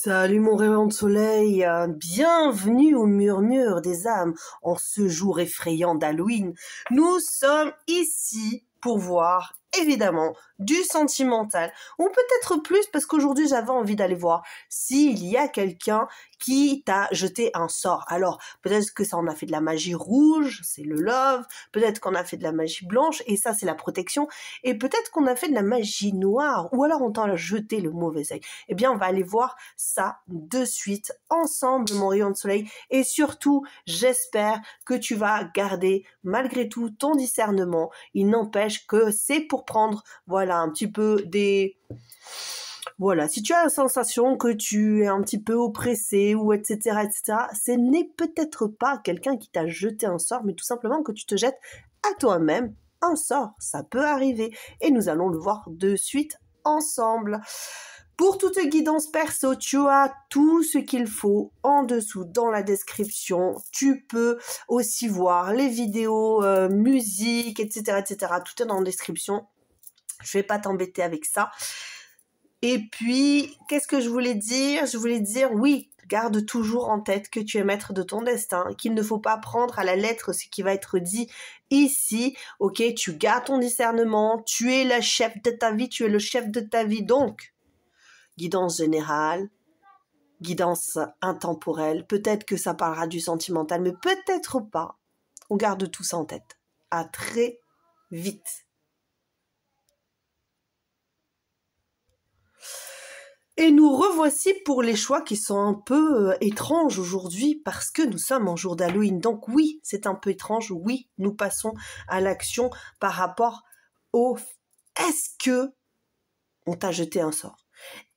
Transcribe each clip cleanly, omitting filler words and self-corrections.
Salut mon rayon de soleil, bienvenue au murmure des âmes en ce jour effrayant d'Halloween. Nous sommes ici pour voir évidemment du sentimental, ou peut-être plus parce qu'aujourd'hui j'avais envie d'aller voir s'il y a quelqu'un qui t'a jeté un sort. Alors peut-être que ça en a fait de la magie rouge, c'est le love, peut-être qu'on a fait de la magie blanche et ça c'est la protection, et peut-être qu'on a fait de la magie noire, ou alors on t'a jeté le mauvais œil. Eh bien on va aller voir ça de suite ensemble mon rayon de soleil, et surtout j'espère que tu vas garder malgré tout ton discernement. Il n'empêche que c'est pour prendre, voilà, un petit peu des... Voilà, si tu as la sensation que tu es un petit peu oppressé ou etc., ce n'est peut-être pas quelqu'un qui t'a jeté un sort, mais tout simplement que tu te jettes à toi-même un sort. Ça peut arriver et nous allons le voir de suite ensemble. Pour toute guidance perso, tu as tout ce qu'il faut en dessous dans la description. Tu peux aussi voir les vidéos, musique, etc., Tout est dans la description. Je vais pas t'embêter avec ça. Et puis, qu'est-ce que je voulais dire? Je voulais dire, oui, garde toujours en tête que tu es maître de ton destin, qu'il ne faut pas prendre à la lettre ce qui va être dit ici. Ok, tu gardes ton discernement, tu es la chef de ta vie, tu es le chef de ta vie. Donc, guidance générale, guidance intemporelle, peut-être que ça parlera du sentimental, mais peut-être pas. On garde tout ça en tête. À très vite. Et nous revoici pour les choix qui sont un peu étranges aujourd'hui parce que nous sommes en jour d'Halloween. Donc oui, c'est un peu étrange. Oui, nous passons à l'action par rapport au... Est-ce que on t'a jeté un sort?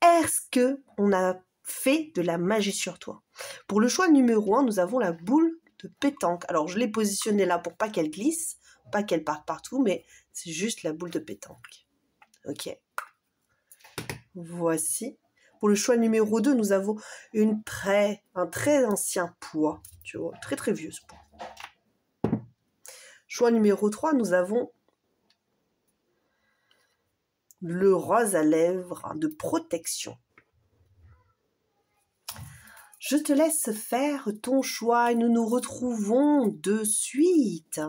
Est-ce que on a fait de la magie sur toi? Pour le choix numéro 1, nous avons la boule de pétanque. Alors, je l'ai positionnée là pour pas qu'elle glisse, pas qu'elle parte partout, mais c'est juste la boule de pétanque. Ok. Voici. Pour le choix numéro 2, nous avons un très ancien poids. Tu vois, très très vieux ce poids. Choix numéro 3, nous avons le rose à lèvres de protection. Je te laisse faire ton choix et nous nous retrouvons de suite.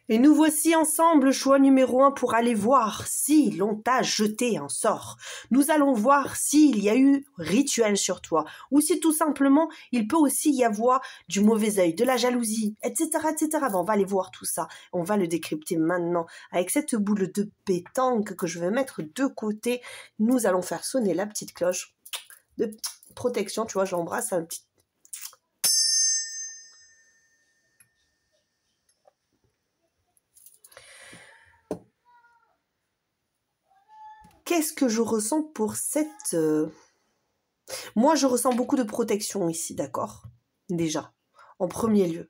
Et nous voici ensemble, choix numéro 1 pour aller voir si l'on t'a jeté un sort. Nous allons voir s'il y a eu rituel sur toi ou si tout simplement il peut aussi y avoir du mauvais œil, de la jalousie, etc. Bon, on va aller voir tout ça. On va le décrypter maintenant. Avec cette boule de pétanque que je vais mettre de côté, nous allons faire sonner la petite cloche de protection. Tu vois, j'embrasse un petit... Qu'est-ce que je ressens pour cette... Moi, je ressens beaucoup de protection ici, d'accord? Déjà, en premier lieu.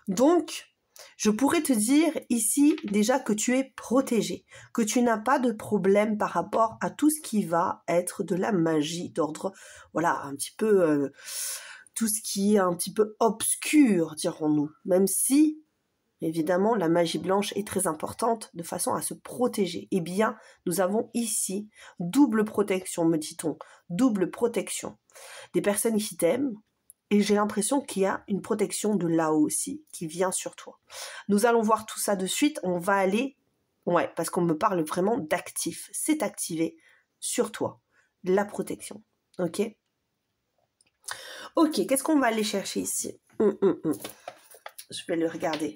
Donc, je pourrais te dire ici déjà que tu es protégé, que tu n'as pas de problème par rapport à tout ce qui va être de la magie d'ordre, voilà, un petit peu... tout ce qui est un petit peu obscur, dirons-nous. Même si... Évidemment, la magie blanche est très importante de façon à se protéger. Eh bien, nous avons ici double protection, me dit-on. Double protection. Des personnes ici t'aiment et j'ai l'impression qu'il y a une protection de là-haut aussi qui vient sur toi. Nous allons voir tout ça de suite. On va aller... Ouais, parce qu'on me parle vraiment d'actif. C'est activé sur toi. La protection. Ok? Ok, qu'est-ce qu'on va aller chercher ici? Je vais le regarder.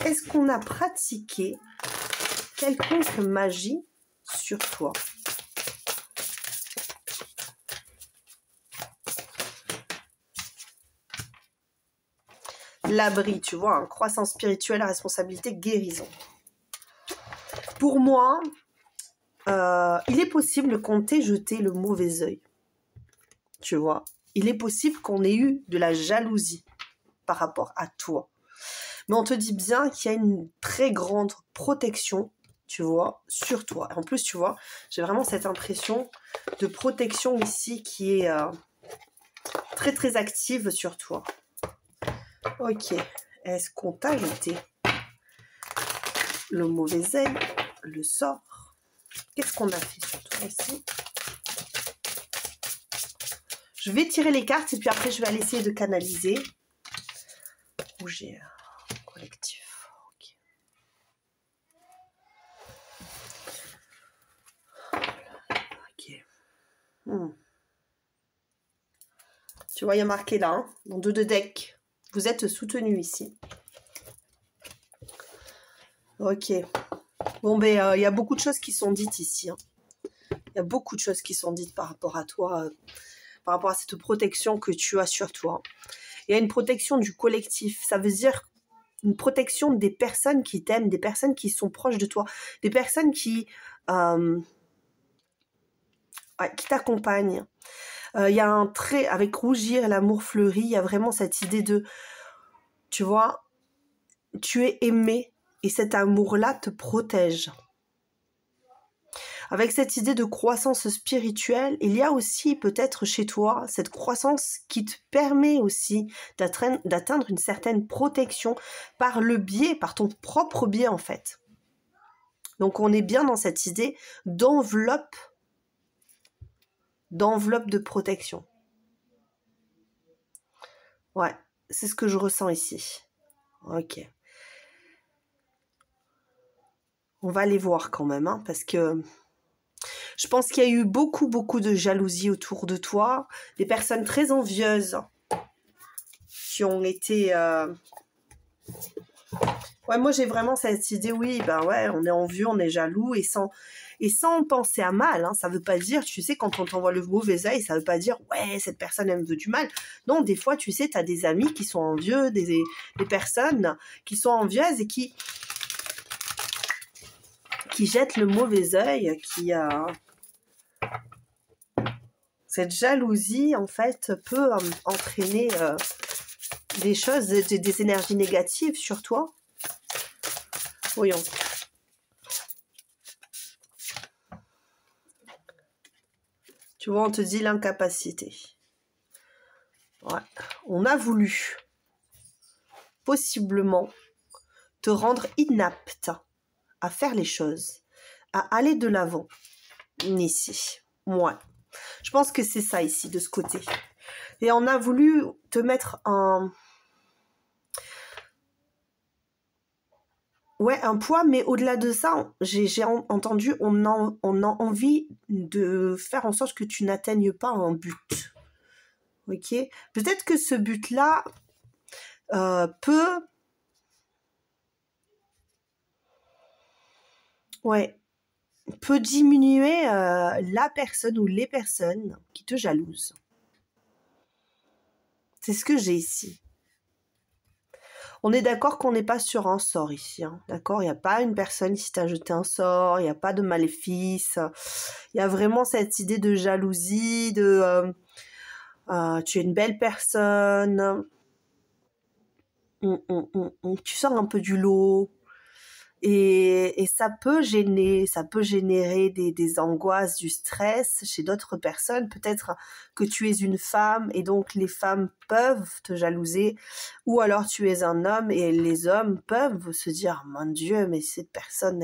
Est-ce qu'on a pratiqué quelconque magie sur toi? L'abri, tu vois, hein, croissance spirituelle, responsabilité, guérison. Pour moi, il est possible qu'on t'ait jeté le mauvais œil. Tu vois, il est possible qu'on ait eu de la jalousie par rapport à toi. Mais on te dit bien qu'il y a une très grande protection, tu vois, sur toi. En plus, tu vois, j'ai vraiment cette impression de protection ici qui est très très active sur toi. Ok, est-ce qu'on t'a jeté le mauvais œil, le sort. Qu'est-ce qu'on a fait sur toi ici? Je vais tirer les cartes et puis après je vais aller essayer de canaliser. Rougir, collectif. Ok. Ok. Tu vois, il y a marqué là, hein, dans 2 de deck. Vous êtes soutenu ici. Ok. Bon, ben, il y a beaucoup de choses qui sont dites ici. Hein. Il y a beaucoup de choses qui sont dites par rapport à toi, par rapport à cette protection que tu as sur toi. Il y a une protection du collectif. Ça veut dire une protection des personnes qui t'aiment, des personnes qui sont proches de toi, des personnes qui t'accompagnent. Il y a un trait avec rougir, l'amour fleuri, il y a vraiment cette idée de, tu vois, tu es aimé et cet amour-là te protège. Avec cette idée de croissance spirituelle, il y a aussi peut-être chez toi cette croissance qui te permet aussi d'atteindre une certaine protection par le biais, par ton propre biais en fait. Donc on est bien dans cette idée d'enveloppe de protection. Ouais, c'est ce que je ressens ici. Ok. On va aller voir quand même, hein, parce que je pense qu'il y a eu beaucoup de jalousie autour de toi, des personnes très envieuses qui ont été... Ouais, moi j'ai vraiment cette idée, oui, ben ouais, on est envieux, on est jaloux, et sans penser à mal, hein, ça veut pas dire, tu sais, quand on t'envoie le mauvais œil, ça veut pas dire, ouais, cette personne, elle me veut du mal. Non, des fois, tu sais, t'as des amis qui sont envieux, des personnes qui sont envieuses et qui jettent le mauvais œil, cette jalousie, en fait, peut entraîner des choses, des énergies négatives sur toi. Voyons. Tu vois, on te dit l'incapacité. Ouais. On a voulu, possiblement, te rendre inapte à faire les choses, à aller de l'avant. Ici. Ouais. Je pense que c'est ça ici, de ce côté. Et on a voulu te mettre un poids, mais au-delà de ça, j'ai entendu, on a envie de faire en sorte que tu n'atteignes pas un but. Ok? Peut-être que ce but-là peut... Ouais. Peut diminuer la personne ou les personnes qui te jalousent. C'est ce que j'ai ici. On est d'accord qu'on n'est pas sur un sort ici, hein, d'accord? Il n'y a pas une personne qui t'a jeté un sort, il n'y a pas de maléfice. Il y a vraiment cette idée de jalousie, de tu es une belle personne, tu sors un peu du lot. Et ça peut générer des angoisses, du stress chez d'autres personnes. Peut-être que tu es une femme et donc les femmes peuvent te jalouser, ou alors tu es un homme et les hommes peuvent se dire « Mon Dieu, mais cette personne,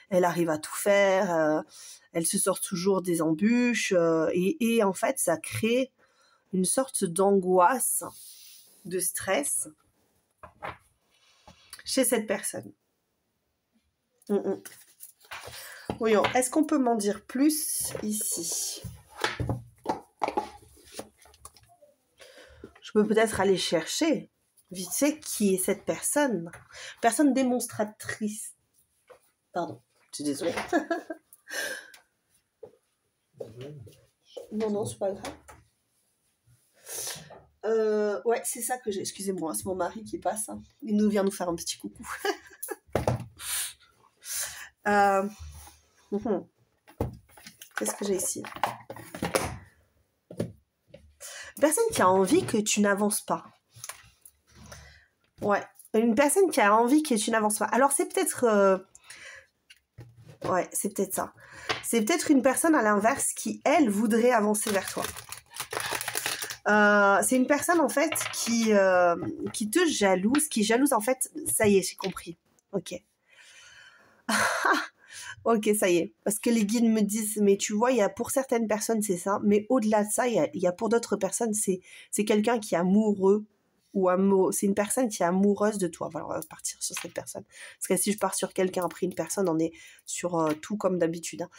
elle arrive à tout faire, elle se sort toujours des embûches. » Et en fait, ça crée une sorte d'angoisse, de stress chez cette personne. Voyons, est-ce qu'on peut m'en dire plus ici? Je peux peut-être aller chercher, vite fait, qui est cette personne. Personne démonstratrice. Pardon, je suis désolée. Non, c'est pas grave. Ouais, c'est ça que j'ai. Excusez-moi, c'est mon mari qui passe. Hein. Il vient nous faire un petit coucou. Qu'est-ce que j'ai ici? Une personne qui a envie que tu n'avances pas. Ouais. Une personne qui a envie que tu n'avances pas. Alors, c'est peut-être... Ouais, c'est peut-être ça. C'est peut-être une personne à l'inverse qui, elle, voudrait avancer vers toi. C'est une personne, en fait, qui te jalouse, qui jalouse, en fait... Ça y est, j'ai compris. Ok. Ok, ça y est. Parce que les guides me disent, mais tu vois, il y a pour certaines personnes, c'est ça. Mais au-delà de ça, il y a pour d'autres personnes, c'est quelqu'un qui est amoureux ou amoureux. C'est une personne qui est amoureuse de toi. Voilà, on va partir sur cette personne. Parce que si je pars sur quelqu'un après une personne, on est sur tout comme d'habitude, hein.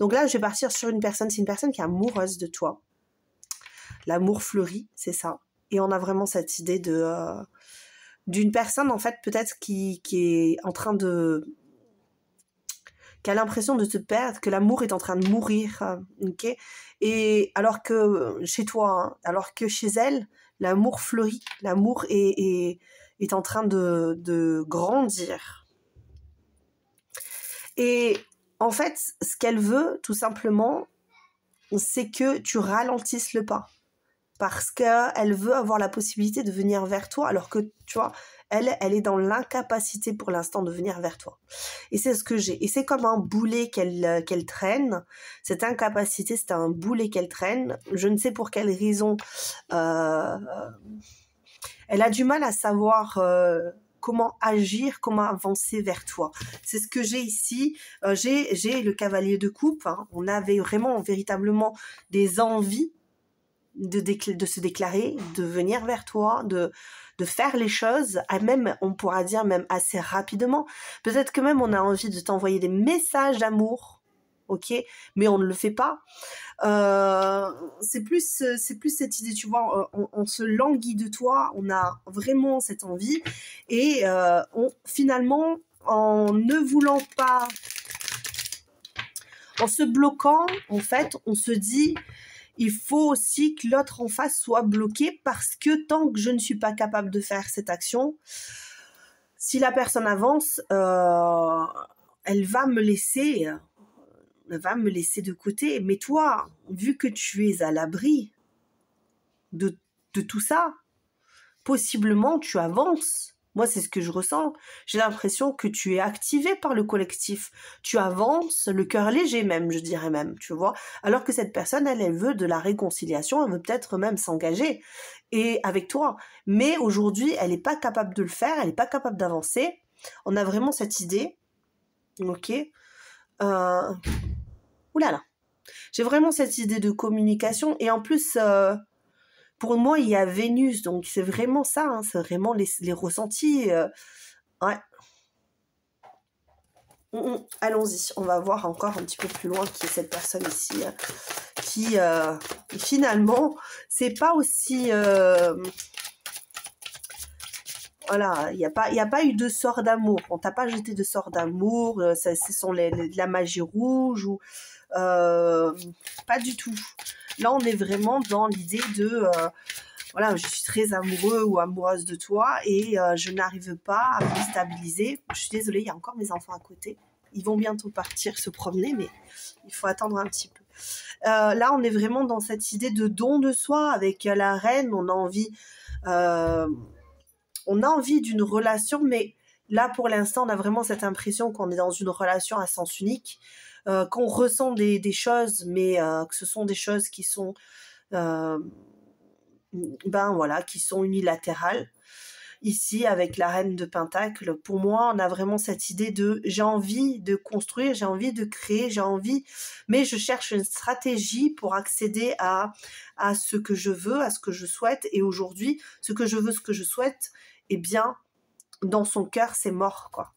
Donc là, je vais partir sur une personne. C'est une personne qui est amoureuse de toi. L'amour fleurit, c'est ça. Et on a vraiment cette idée d'une personne, en fait, peut-être qui est en train de... qui a l'impression de te perdre, que l'amour est en train de mourir, ok? Et alors que chez toi, hein, alors que chez elle, l'amour fleurit, l'amour est en train de grandir. Et en fait, ce qu'elle veut, tout simplement, c'est que tu ralentisses le pas. Parce qu'elle veut avoir la possibilité de venir vers toi, alors que, tu vois, elle est dans l'incapacité pour l'instant de venir vers toi. Et c'est ce que j'ai. Et c'est comme un boulet qu'elle traîne. Cette incapacité, c'est un boulet qu'elle traîne. Je ne sais pour quelle raison. Elle a du mal à savoir... comment agir, comment avancer vers toi. C'est ce que j'ai ici. J'ai le cavalier de coupe, hein. On avait vraiment, véritablement des envies de se déclarer, de venir vers toi, de faire les choses, même, on pourra dire même assez rapidement. Peut-être que même on a envie de t'envoyer des messages d'amour, ok, mais on ne le fait pas. C'est plus cette idée, tu vois, on se languit de toi, on a vraiment cette envie, et finalement, en ne voulant pas, en se bloquant, en fait, on se dit... Il faut aussi que l'autre en face soit bloqué parce que tant que je ne suis pas capable de faire cette action, si la personne avance, elle va me laisser de côté. Mais toi, vu que tu es à l'abri de tout ça, possiblement tu avances. Moi, c'est ce que je ressens. J'ai l'impression que tu es activé par le collectif. Tu avances, le cœur léger même, je dirais même, tu vois. Alors que cette personne, elle veut de la réconciliation, elle veut peut-être même s'engager et avec toi. Mais aujourd'hui, elle n'est pas capable de le faire, elle n'est pas capable d'avancer. On a vraiment cette idée, ok. Ouh là là. J'ai vraiment cette idée de communication et en plus... pour moi, il y a Vénus, donc c'est vraiment ça, hein, c'est vraiment les ressentis. Ouais. Allons-y, on va voir encore un petit peu plus loin qui est cette personne ici, qui finalement, c'est pas aussi... voilà, il n'y a pas eu de sort d'amour, on t'a pas jeté de sort d'amour, ce sont la magie rouge, ou pas du tout. Là, on est vraiment dans l'idée de... voilà, je suis très amoureux ou amoureuse de toi et je n'arrive pas à me stabiliser. Je suis désolée, il y a encore mes enfants à côté. Ils vont bientôt partir se promener, mais il faut attendre un petit peu. Là, on est vraiment dans cette idée de don de soi avec la reine. On a envie d'une relation, mais là, pour l'instant, on a vraiment cette impression qu'on est dans une relation à sens unique, qu'on ressent des choses, mais que ce sont des choses qui sont... ben voilà, qui sont unilatérales. Ici, avec la reine de Pentacle, pour moi, on a vraiment cette idée de j'ai envie de construire, j'ai envie de créer, j'ai envie, mais je cherche une stratégie pour accéder à ce que je veux, à ce que je souhaite. Et aujourd'hui, ce que je veux, ce que je souhaite, eh bien, dans son cœur, c'est mort, quoi.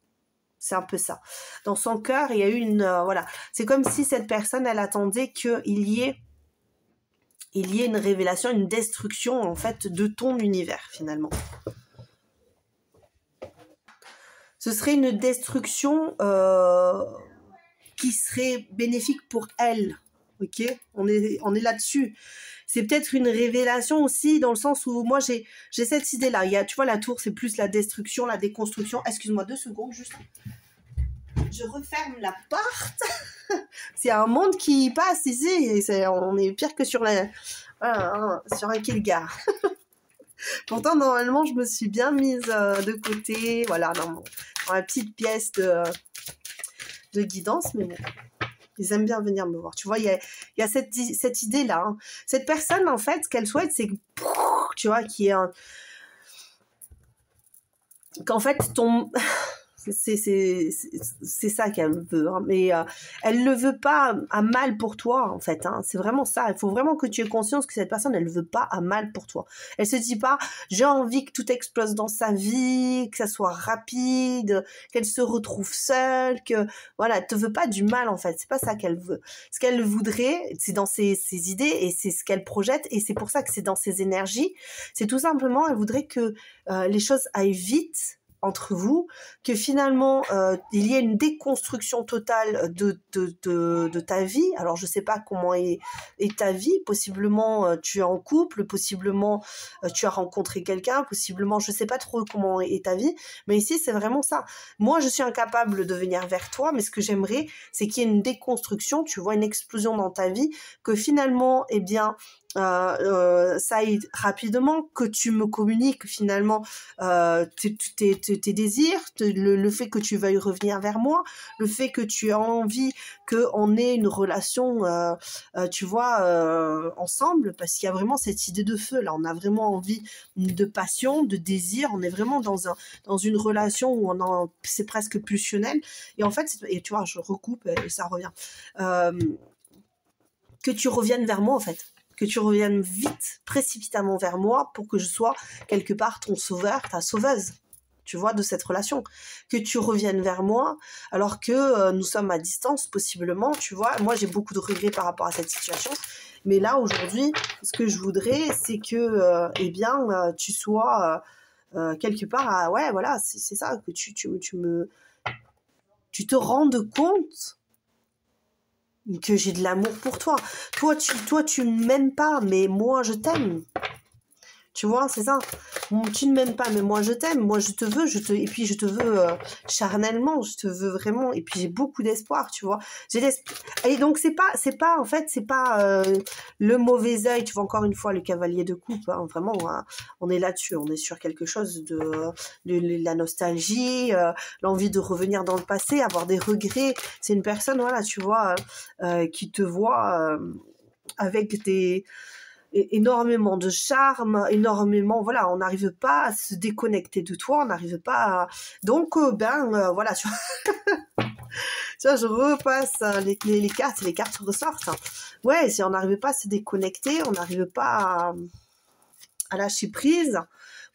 C'est un peu ça. Dans son cœur, il y a eu une... voilà. C'est comme si cette personne, elle attendait qu'il y ait une révélation, une destruction, en fait, de ton univers, finalement. Ce serait une destruction qui serait bénéfique pour elle, ok ? On est là-dessus. C'est peut-être une révélation aussi, dans le sens où moi, j'ai cette idée-là. Tu vois, la tour, c'est plus la destruction, la déconstruction. Excuse-moi 2 secondes, juste. Je referme la porte. C'est un monde qui passe ici. On est pire que sur un Kilgar. Pourtant, normalement, je me suis bien mise de côté, voilà, dans ma petite pièce de guidance, mais bon, ils aiment bien venir me voir. Tu vois, il y a cette idée-là. Hein. Cette personne, en fait, ce qu'elle souhaite, c'est que, tu vois, qu'en fait, C'est ça qu'elle veut, hein. Mais elle ne veut pas à mal pour toi, en fait, hein. C'est vraiment ça. Il faut vraiment que tu aies conscience que cette personne, elle ne veut pas à mal pour toi. Elle se dit pas, j'ai envie que tout explose dans sa vie, que ça soit rapide, qu'elle se retrouve seule, que voilà, elle te veut pas du mal, en fait. C'est pas ça qu'elle veut. Ce qu'elle voudrait, c'est dans ses idées et c'est ce qu'elle projette et c'est pour ça que c'est dans ses énergies. C'est tout simplement, elle voudrait que les choses aillent vite entre vous, que finalement il y ait une déconstruction totale de ta vie. Alors je sais pas comment est ta vie, possiblement tu es en couple, possiblement tu as rencontré quelqu'un, possiblement je sais pas trop comment est ta vie, mais ici c'est vraiment ça. Moi je suis incapable de venir vers toi, mais ce que j'aimerais c'est qu'il y ait une déconstruction, tu vois, une explosion dans ta vie, que finalement eh bien ça aille rapidement, que tu me communiques finalement tes désirs, le fait que tu veuilles revenir vers moi, le fait que tu as envie qu'on ait une relation, tu vois, ensemble, parce qu'il y a vraiment cette idée de feu, là, on a vraiment envie de passion, de désir, on est vraiment dans une relation où c'est presque pulsionnel, et en fait, et tu vois, je recoupe et ça revient, que tu reviennes vers moi, en fait. Que tu reviennes vite, précipitamment vers moi pour que je sois quelque part ton sauveur, ta sauveuse, tu vois, de cette relation. Que tu reviennes vers moi alors que nous sommes à distance, possiblement, tu vois. Moi, j'ai beaucoup de regrets par rapport à cette situation. Mais là, aujourd'hui, ce que je voudrais, c'est que, eh bien, tu sois quelque part ouais, voilà, c'est ça, que tu te rendes compte que j'ai de l'amour pour toi. Toi, tu ne m'aimes pas, mais moi, je t'aime. Tu vois, c'est ça. Tu ne m'aimes pas, mais moi, je t'aime. Moi, je te veux, et puis je te veux charnellement, je te veux vraiment. Et puis, j'ai beaucoup d'espoir, tu vois. Et donc, c'est pas, en fait, c'est pas le mauvais œil. Tu vois, encore une fois, le cavalier de coupe. Hein, vraiment, hein, on est là-dessus. On est sur quelque chose de la nostalgie, l'envie de revenir dans le passé, avoir des regrets. C'est une personne, voilà, tu vois, qui te voit avec énormément de charme, énormément, voilà, on n'arrive pas à se déconnecter de toi, on n'arrive pas à... Donc, voilà, tu vois, tu vois, je repasse les cartes, et les cartes ressortent. Hein. Ouais, si on n'arrive pas à se déconnecter, on n'arrive pas à lâcher prise.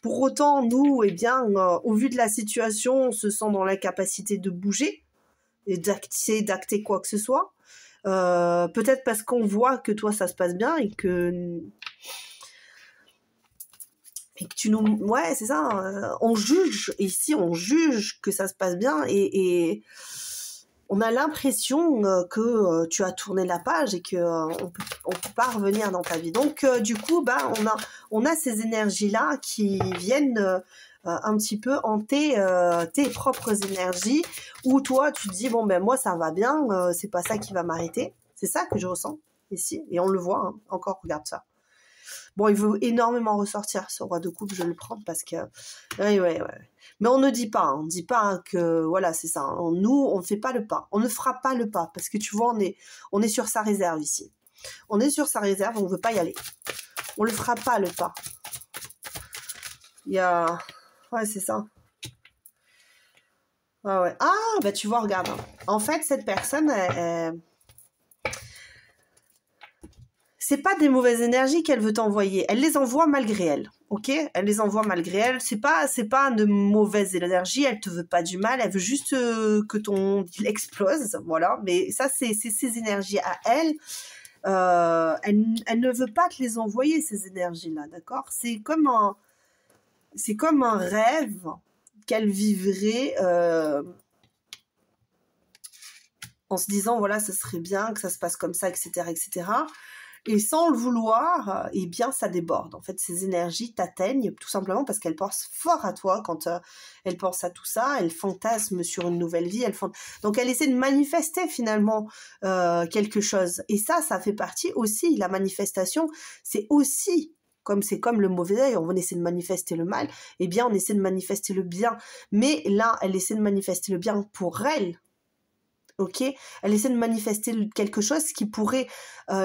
Pour autant, nous, eh bien, au vu de la situation, on se sent dans l'incapacité de bouger et d'acter quoi que ce soit. Peut-être parce qu'on voit que toi ça se passe bien et que tu nous... Ouais, c'est ça, on juge, ici on juge que ça se passe bien et on a l'impression que tu as tourné la page et que on peut pas revenir dans ta vie. Donc du coup, on a ces énergies-là qui viennent un petit peu hanter tes propres énergies, où toi tu te dis bon ben moi ça va bien, c'est pas ça qui va m'arrêter. C'est ça que je ressens ici et on le voit, hein. Encore regarde ça. Bon, il veut énormément ressortir ce roi de coupe, je le prends parce que ouais. Mais on ne dit pas, hein, on ne dit pas hein, que voilà c'est ça. Hein. Nous on ne fait pas le pas, on ne fera pas le pas parce que tu vois on est sur sa réserve ici. On est sur sa réserve, on veut pas y aller. On le fera pas le pas. Il y a ouais, c'est ça. Ouais. Ah, bah tu vois, regarde. En fait, cette personne, c'est pas des mauvaises énergies qu'elle veut t'envoyer. Elle les envoie malgré elle. Ok? Elle les envoie malgré elle. C'est pas de mauvaises énergies. Elle te veut pas du mal. Elle veut juste que ton deal explose. Voilà. Mais ça, c'est ses énergies à elle. Elle ne veut pas te les envoyer, ces énergies-là. D'accord? C'est comme un rêve qu'elle vivrait en se disant voilà ce serait bien que ça se passe comme ça, etc. Et sans le vouloir, eh bien ça déborde. En fait, ces énergies t'atteignent tout simplement parce qu'elles pensent fort à toi quand elles pensent à tout ça, elles fantasment sur une nouvelle vie, donc elle essaie de manifester finalement quelque chose. Et ça fait partie aussi, la manifestation, c'est comme le mauvais œil, on essaie de manifester le mal, eh bien on essaie de manifester le bien. Mais là, elle essaie de manifester le bien pour elle. ok? Elle essaie de manifester quelque chose qui pourrait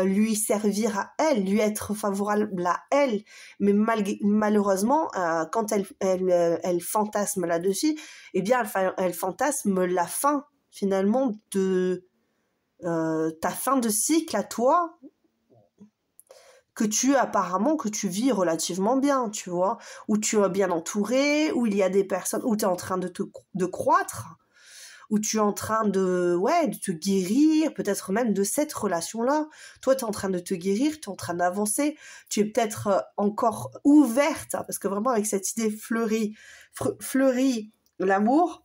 lui servir à elle, lui être favorable à elle, mais malheureusement, quand elle fantasme là-dessus, eh bien, elle fantasme la fin, finalement, de ta fin de cycle à toi, que tu vis relativement bien, tu vois, où tu es bien entouré, où il y a des personnes, où tu es en train de croître, où tu es en train de te guérir, peut-être même de cette relation-là. Toi, tu es en train de te guérir, tu es en train d'avancer, tu es peut-être encore ouverte, parce que vraiment avec cette idée fleurie l'amour,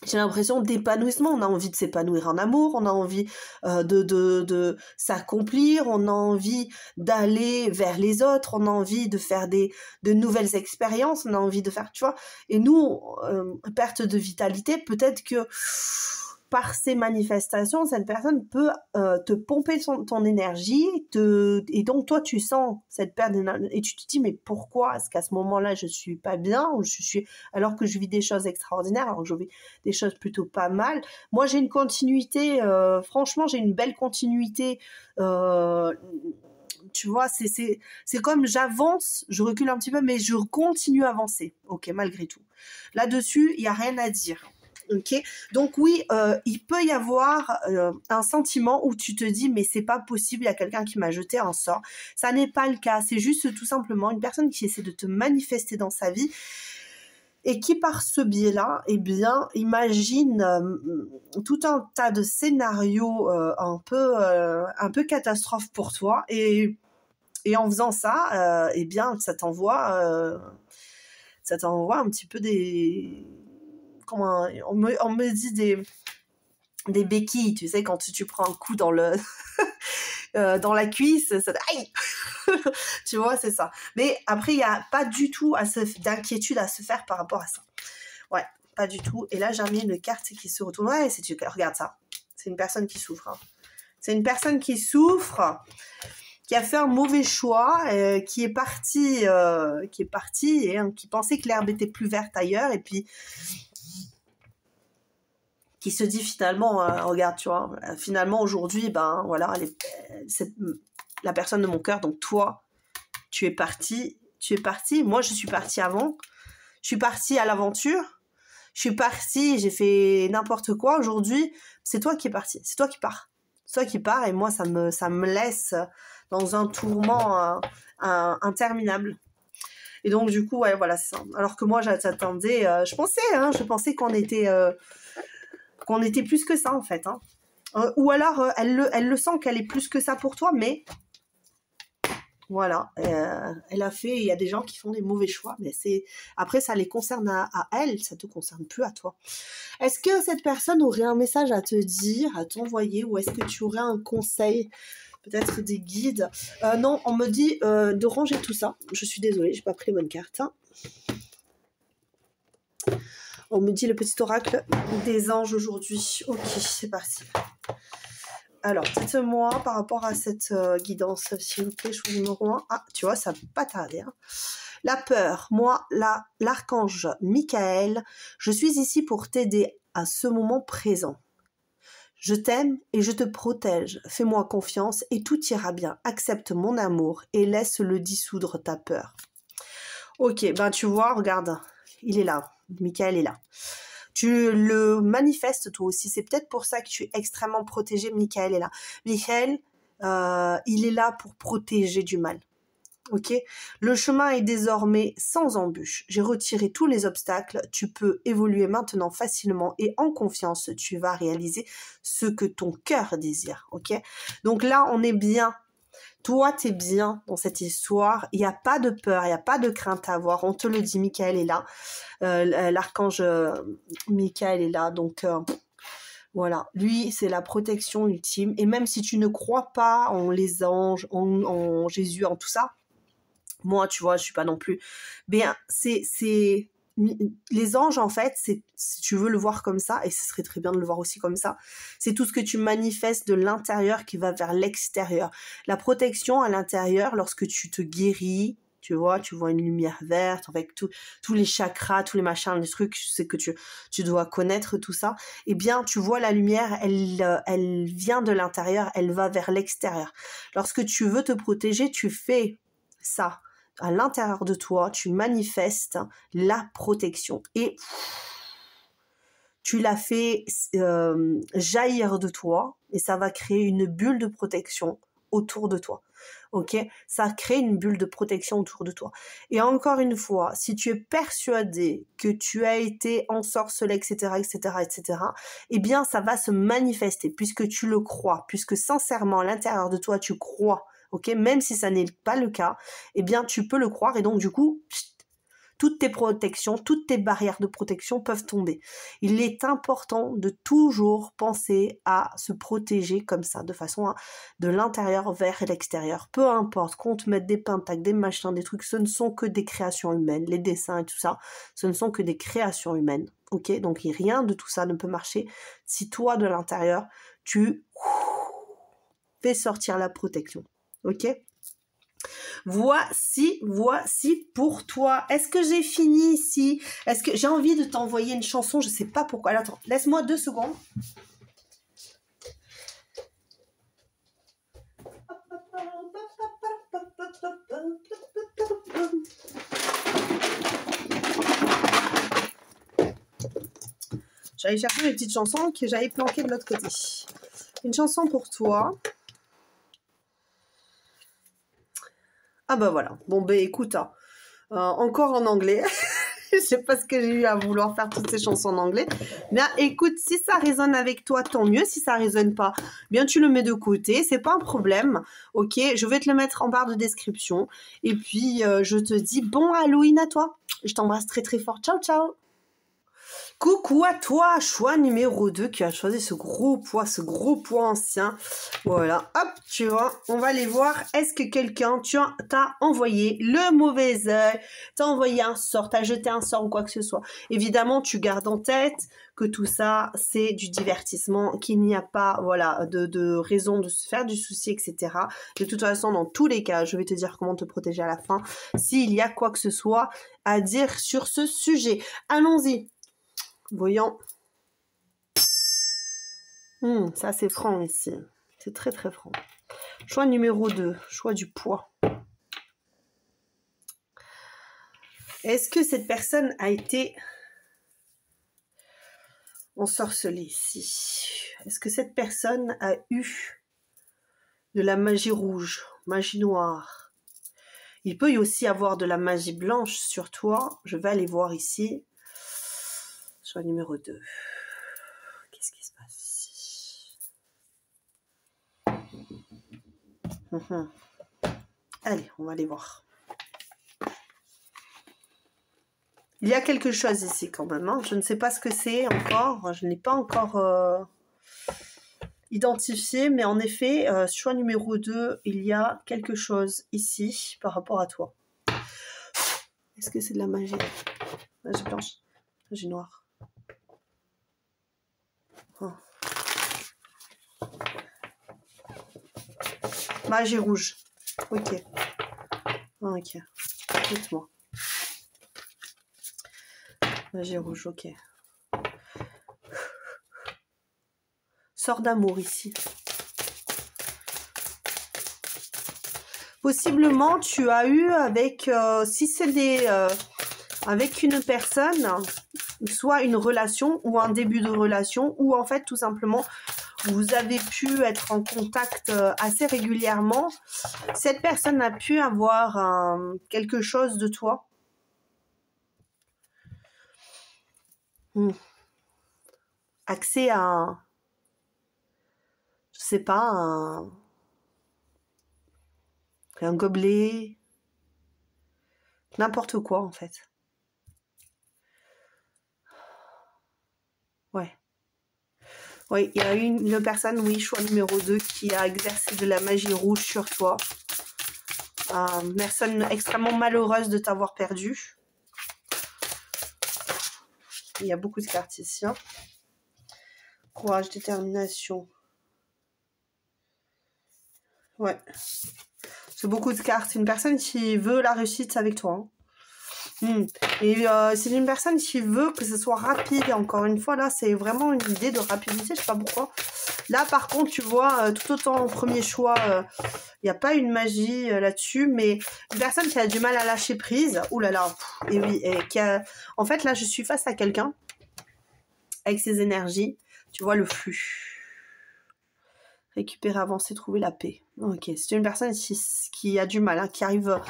j'ai l'impression d'épanouissement. On a envie de s'épanouir en amour, on a envie de s'accomplir, on a envie d'aller vers les autres, on a envie de faire de nouvelles expériences, on a envie de faire, tu vois. Et nous, perte de vitalité, peut-être que par ces manifestations, cette personne peut te pomper ton énergie, et donc toi, tu sens cette perte d'énergie, et tu te dis, mais pourquoi est-ce qu'à ce moment-là, je suis pas bien, ou alors que je vis des choses extraordinaires, alors que je vis des choses plutôt pas mal. Moi, j'ai une continuité, franchement, j'ai une belle continuité, tu vois, c'est comme j'avance, je recule un petit peu, mais je continue à avancer, ok, malgré tout. Là-dessus, il n'y a rien à dire. Ok, donc oui, il peut y avoir un sentiment où tu te dis mais c'est pas possible, il y a quelqu'un qui m'a jeté un sort. Ça n'est pas le cas, c'est juste tout simplement une personne qui essaie de te manifester dans sa vie et qui par ce biais-là, eh bien, imagine tout un tas de scénarios un peu catastrophes pour toi, et en faisant ça, eh bien, ça t'envoie un petit peu des... Comment on me dit des béquilles, tu sais, quand tu prends un coup dans dans la cuisse, ça aïe. Tu vois, c'est ça. Mais après, il n'y a pas du tout d'inquiétude à se faire par rapport à ça. Ouais, pas du tout. Et là, j'ai mis une carte qui se retourne. Ouais, regarde ça. C'est une personne qui souffre. Hein. C'est une personne qui souffre, qui a fait un mauvais choix, qui est partie et qui pensait que l'herbe était plus verte ailleurs, et puis qui se dit finalement, regarde, tu vois, finalement aujourd'hui, ben voilà, c'est la personne de mon cœur, donc toi, tu es parti, moi je suis partie avant, je suis partie à l'aventure, je suis partie, j'ai fait n'importe quoi, aujourd'hui, c'est toi qui es parti, c'est toi qui pars. C'est toi qui pars, et moi ça me laisse dans un tourment interminable. Et donc du coup, ouais, voilà, c'est ça. Alors que moi j'attendais, je pensais qu'on était plus que ça en fait. Hein. Ou alors elle le sent qu'elle est plus que ça pour toi, mais voilà, elle a fait, il y a des gens qui font des mauvais choix, mais après ça les concerne à elle, ça te concerne plus à toi. Est-ce que cette personne aurait un message à te dire, à t'envoyer, ou est-ce que tu aurais un conseil, peut-être des guides? Non, on me dit de ranger tout ça. Je suis désolée, j'ai pas pris les bonnes cartes. Hein. On me dit le petit oracle des anges aujourd'hui. Ok, c'est parti. Alors, dites-moi par rapport à cette guidance, s'il vous plaît, choix numéro 1. Ah, tu vois, ça peut pas tarder. Hein. La peur. Moi, l'archange Michael, je suis ici pour t'aider à ce moment présent. Je t'aime et je te protège. Fais-moi confiance et tout ira bien. Accepte mon amour et laisse-le dissoudre ta peur. Ok, ben tu vois, regarde, il est là. Michael est là. Tu le manifestes toi aussi. C'est peut-être pour ça que tu es extrêmement protégé. Michael est là. Michael, il est là pour protéger du mal. Ok ? Le chemin est désormais sans embûche. J'ai retiré tous les obstacles. Tu peux évoluer maintenant facilement et en confiance. Tu vas réaliser ce que ton cœur désire. Ok ? Donc là, on est bien. Toi, t'es bien dans cette histoire. Il n'y a pas de peur, il n'y a pas de crainte à avoir. On te le dit, Michael est là. L'archange Michael est là. Donc, voilà. Lui, c'est la protection ultime. Et même si tu ne crois pas en les anges, en Jésus, en tout ça, moi, tu vois, je suis pas non plus. Bien, les anges, en fait, si tu veux le voir comme ça, et ce serait très bien de le voir aussi comme ça, c'est tout ce que tu manifestes de l'intérieur qui va vers l'extérieur. La protection à l'intérieur, lorsque tu te guéris, tu vois une lumière verte avec tous les chakras, tous les machins, les trucs, je sais que tu dois connaître tout ça. Eh bien, tu vois la lumière, elle vient de l'intérieur, elle va vers l'extérieur. Lorsque tu veux te protéger, tu fais ça à l'intérieur de toi, tu manifestes la protection et tu la fais jaillir de toi et ça va créer une bulle de protection autour de toi. Ok, ça crée une bulle de protection autour de toi. Et encore une fois, si tu es persuadé que tu as été ensorcelé, etc., etc., etc., eh bien, ça va se manifester puisque tu le crois, puisque sincèrement, à l'intérieur de toi, tu crois. Ok, même si ça n'est pas le cas, eh bien, tu peux le croire et donc, du coup, toutes tes protections, toutes tes barrières de protection peuvent tomber. Il est important de toujours penser à se protéger comme ça, de façon de l'intérieur vers l'extérieur. Peu importe qu'on te mette des pentacles, des machins, des trucs, ce ne sont que des créations humaines. Les dessins et tout ça, ce ne sont que des créations humaines. Ok, donc rien de tout ça ne peut marcher si toi, de l'intérieur, tu fais sortir la protection. Ok ? Voici pour toi. Est-ce que j'ai fini ici? Est-ce que j'ai envie de t'envoyer une chanson? Je sais pas pourquoi. Alors, attends, laisse-moi 2 secondes. J'allais chercher mes petites chansons que j'avais planquées de l'autre côté. Une chanson pour toi. Ah bah voilà. Bon bah écoute, encore en anglais. Je sais pas ce que j'ai eu à vouloir faire toutes ces chansons en anglais. Bien, écoute, si ça résonne avec toi, tant mieux. Si ça résonne pas, bien tu le mets de côté. C'est pas un problème. Ok, je vais te le mettre en barre de description. Et puis, je te dis bon Halloween à toi. Je t'embrasse très très fort. Ciao, ciao. Coucou à toi, choix numéro 2 qui a choisi ce gros poids ancien. Voilà, hop, tu vois, on va aller voir. Est-ce que quelqu'un t'a envoyé le mauvais œil, t'a envoyé un sort, t'a jeté un sort ou quoi que ce soit. Évidemment, tu gardes en tête que tout ça, c'est du divertissement, qu'il n'y a pas, voilà, de raison de se faire du souci, etc. De toute façon, dans tous les cas, je vais te dire comment te protéger à la fin, s'il y a quoi que ce soit à dire sur ce sujet. Allons-y. Voyons. Ça, c'est franc ici. C'est très, très franc. Choix numéro 2. Choix du poids. Est-ce que cette personne a été ensorcelée ici? Est-ce que cette personne a eu de la magie rouge, magie noire? Il peut y aussi avoir de la magie blanche sur toi. Je vais aller voir ici. Choix numéro 2. Qu'est-ce qui se passe ici? Allez, on va aller voir. Il y a quelque chose ici quand même. Hein. Je ne sais pas ce que c'est encore. Je ne l'ai pas encore identifié. Mais en effet, choix numéro 2, il y a quelque chose ici par rapport à toi. Est-ce que c'est de la magie? Magie blanche, magie noire. Oh. Magie rouge. Ok. Ok. Dites-moi. Magie rouge, ok. Sort d'amour ici. Possiblement, tu as eu avec, si c'est avec une personne, soit une relation ou un début de relation, ou en fait, tout simplement, vous avez pu être en contact assez régulièrement. Cette personne a pu avoir quelque chose de toi. Accès à, je sais pas, un gobelet, n'importe quoi en fait. Ouais. Oui, il y a une personne, oui, choix numéro 2, qui a exercé de la magie rouge sur toi. Personne extrêmement malheureuse de t'avoir perdu. Il y a beaucoup de cartes ici. Hein. Courage, détermination. Ouais. C'est beaucoup de cartes. C'est une personne qui veut la réussite avec toi. Hein. Et c'est une personne qui veut que ce soit rapide. Et encore une fois, là, c'est vraiment une idée de rapidité. Je sais pas pourquoi. Là, par contre, tu vois, tout autant au premier choix, il n'y a pas une magie là-dessus. Mais une personne qui a du mal à lâcher prise. Ouh là là. Et oui. Et qui a... En fait, là, je suis face à quelqu'un avec ses énergies. Tu vois le flux. Récupérer, avancer, trouver la paix. Ok. C'est une personne qui a du mal, hein, qui arrive...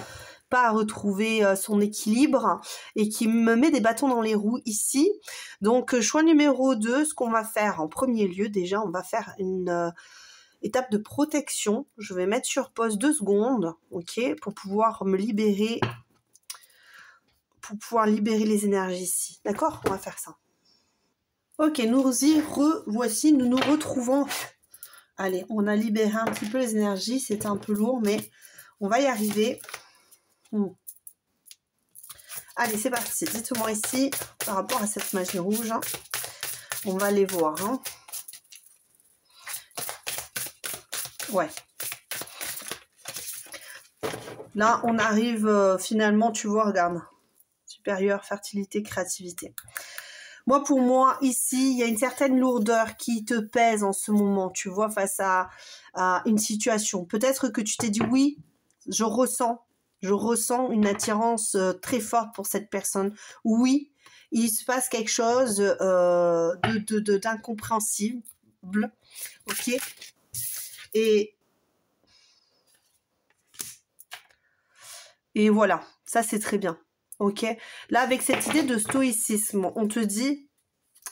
pas à retrouver son équilibre et qui me met des bâtons dans les roues ici. Donc, choix numéro 2, ce qu'on va faire en premier lieu, déjà, on va faire une étape de protection. Je vais mettre sur pause 2 secondes, ok, pour pouvoir me libérer, les énergies ici. D'accord? On va faire ça. Ok, nous y voici, nous nous retrouvons. Allez, on a libéré un petit peu les énergies, c'était un peu lourd, mais on va y arriver. Allez, c'est parti. Dites-moi ici, par rapport à cette magie rouge, hein, on va les voir. Hein. Ouais. Là, on arrive finalement, tu vois, regarde. Supérieur, fertilité, créativité. Moi, pour moi, ici, il y a une certaine lourdeur qui te pèse en ce moment, tu vois, face à une situation. Peut-être que tu t'es dit, oui, je ressens une attirance très forte pour cette personne. Oui, il se passe quelque chose d'incompréhensible. Ok. Et voilà, ça c'est très bien. Ok. Là, avec cette idée de stoïcisme, on te dit,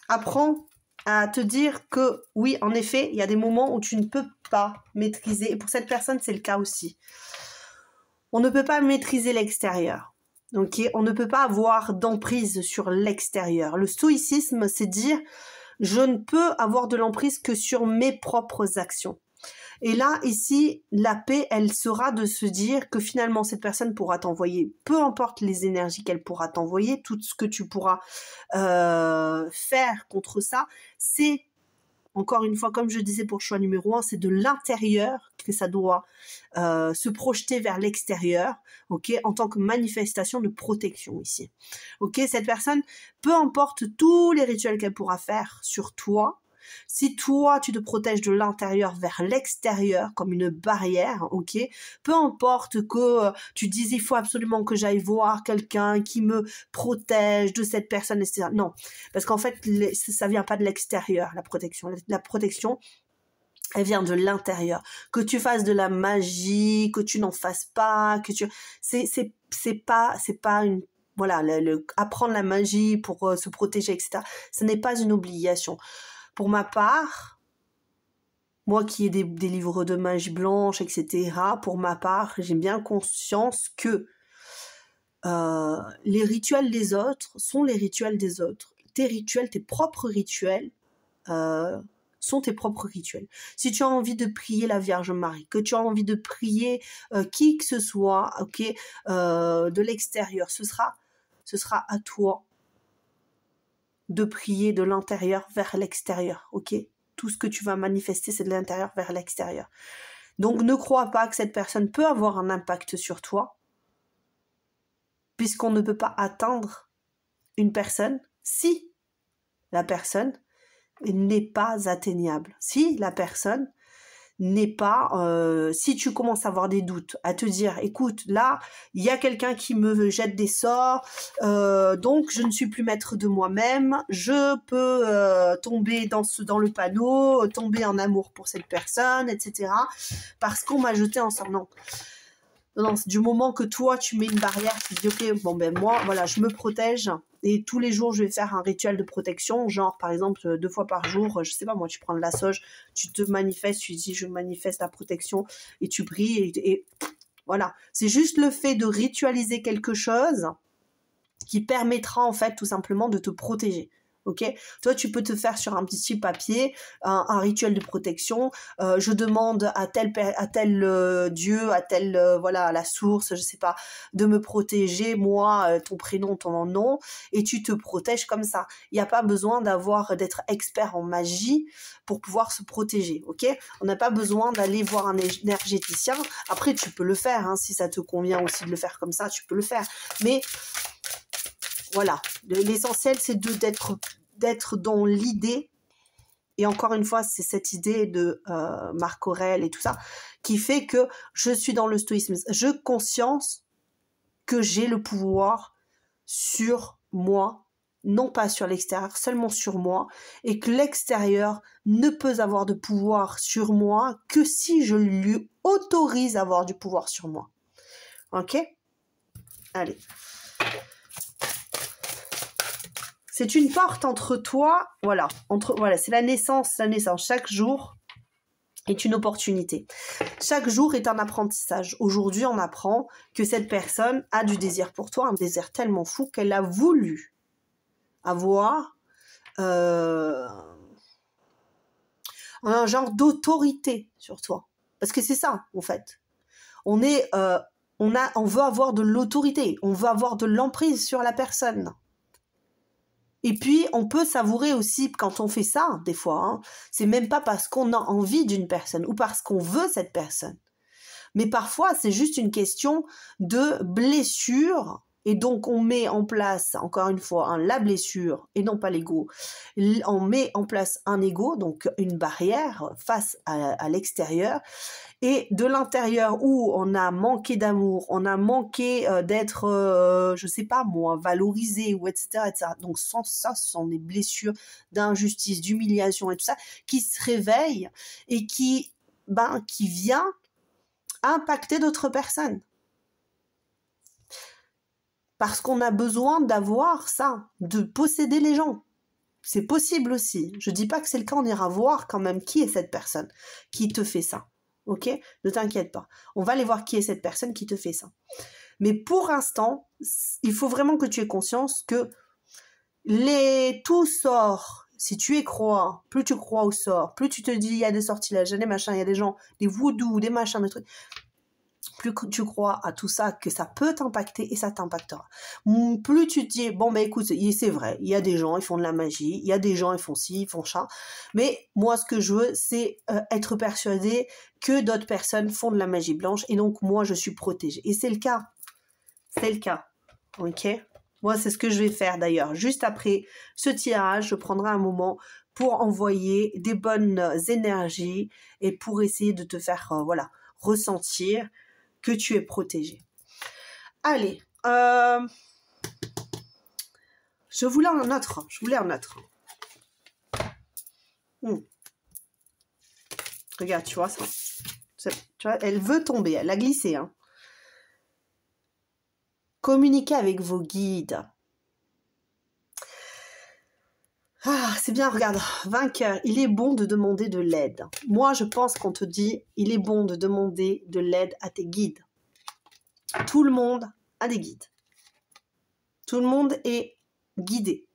apprends à te dire que oui, en effet, il y a des moments où tu ne peux pas maîtriser. Et pour cette personne, c'est le cas aussi. On ne peut pas maîtriser l'extérieur. Ok, on ne peut pas avoir d'emprise sur l'extérieur. Le stoïcisme, c'est dire je ne peux avoir de l'emprise que sur mes propres actions. Et là, ici, la paix, elle sera de se dire que finalement, cette personne pourra t'envoyer, peu importe les énergies qu'elle pourra t'envoyer, tout ce que tu pourras faire contre ça, c'est, encore une fois, comme je disais pour choix numéro 1, c'est de l'intérieur que ça doit se projeter vers l'extérieur, ok, en tant que manifestation de protection ici. Ok, cette personne, peu importe tous les rituels qu'elle pourra faire sur toi, si toi, tu te protèges de l'intérieur vers l'extérieur, comme une barrière, ok, peu importe que tu dises, il faut absolument que j'aille voir quelqu'un qui me protège de cette personne, etc. Non, parce qu'en fait, ça vient pas de l'extérieur, la protection. La protection, elle vient de l'intérieur. Que tu fasses de la magie, que tu n'en fasses pas, que tu... C'est pas une... Voilà, apprendre la magie pour se protéger, etc. Ce n'est pas une obligation. Pour ma part, moi qui ai des livres de magie blanche, etc., pour ma part, j'ai bien conscience que les rituels des autres sont les rituels des autres. Tes rituels, tes propres rituels sont tes propres rituels. Si tu as envie de prier la Vierge Marie, que tu as envie de prier qui que ce soit, ok, de l'extérieur, ce sera à toi de prier de l'intérieur vers l'extérieur, ok? Tout ce que tu vas manifester, c'est de l'intérieur vers l'extérieur. Donc, ne crois pas que cette personne peut avoir un impact sur toi, puisqu'on ne peut pas atteindre une personne si la personne n'est pas atteignable. Si la personne n'est pas... si tu commences à avoir des doutes, à te dire, écoute, là, il y a quelqu'un qui me jette des sorts, donc je ne suis plus maître de moi-même, je peux tomber dans le panneau, tomber en amour pour cette personne, etc. Parce qu'on m'a jeté en sort. Non, du moment que toi, tu mets une barrière, tu te dis, ok, bon ben moi, voilà, je me protège, et tous les jours, je vais faire un rituel de protection, genre, par exemple, 2 fois par jour, je sais pas, moi, tu prends de la sauge, tu te manifestes, tu dis, je manifeste la protection, et tu pries, et voilà. C'est juste le fait de ritualiser quelque chose qui permettra, en fait, tout simplement de te protéger. Ok, toi tu peux te faire sur un petit papier un rituel de protection. Je demande à tel dieu, à tel voilà à la source, je sais pas, de me protéger moi, ton prénom, ton nom, et tu te protèges comme ça. Il n'y a pas besoin d'être expert en magie pour pouvoir se protéger. Ok, on n'a pas besoin d'aller voir un énergéticien. Après tu peux le faire hein, si ça te convient aussi de le faire comme ça, tu peux le faire. Mais voilà, l'essentiel c'est d'être dans l'idée, et encore une fois c'est cette idée de Marc Aurèle et tout ça qui fait que je suis dans le stoïcisme. Je conscience que j'ai le pouvoir sur moi, non pas sur l'extérieur, seulement sur moi, et que l'extérieur ne peut avoir de pouvoir sur moi que si je lui autorise à avoir du pouvoir sur moi. Ok ? Allez. C'est une porte entre toi, voilà, c'est la naissance. Chaque jour est une opportunité. Chaque jour est un apprentissage. Aujourd'hui, on apprend que cette personne a du désir pour toi, un désir tellement fou qu'elle a voulu avoir un genre d'autorité sur toi. Parce que c'est ça, en fait. On veut avoir de l'autorité, on veut avoir de l'emprise sur la personne. Et puis, on peut savourer aussi, quand on fait ça, des fois, hein, c'est même pas parce qu'on a envie d'une personne ou parce qu'on veut cette personne. Mais parfois, c'est juste une question de blessure. Et donc, on met en place, encore une fois, la blessure et non pas l'ego. On met en place un ego, donc une barrière face à l'extérieur. Et de l'intérieur où on a manqué d'amour, on a manqué d'être, je sais pas moi, valorisé ou etc., etc. Donc sans ça, ce sont des blessures d'injustice, d'humiliation et tout ça qui se réveillent et qui vient impacter d'autres personnes. Parce qu'on a besoin d'avoir ça, de posséder les gens. C'est possible aussi. Je dis pas que c'est le cas, on ira voir quand même qui est cette personne qui te fait ça. Ok ? Ne t'inquiète pas. On va aller voir qui est cette personne qui te fait ça. Mais pour l'instant, il faut vraiment que tu aies conscience que tout sort. Si tu y crois, plus tu crois au sort, plus tu te dis il y a des sortilèges, il y a des machins, il y a des gens, des voodoo, des machins, des trucs. Plus tu crois à tout ça, que ça peut t'impacter et ça t'impactera. Plus tu te dis, bon, écoute, c'est vrai, il y a des gens, ils font de la magie, il y a des gens, ils font ci, ils font ça, mais moi, ce que je veux, c'est être persuadée que d'autres personnes font de la magie blanche et donc, moi, je suis protégée. Et c'est le cas. C'est le cas. Ok ? Moi, c'est ce que je vais faire d'ailleurs. Juste après ce tirage, je prendrai un moment pour envoyer des bonnes énergies et pour essayer de te faire, ressentir que tu es protégé. Allez, je voulais un autre. Regarde, tu vois ça. Tu vois, elle veut tomber, elle a glissé. Hein. Communiquez avec vos guides. Ah, c'est bien, regarde, vainqueur, il est bon de demander de l'aide. Moi, je pense qu'on te dit, il est bon de demander de l'aide à tes guides. Tout le monde a des guides. Tout le monde est guidé.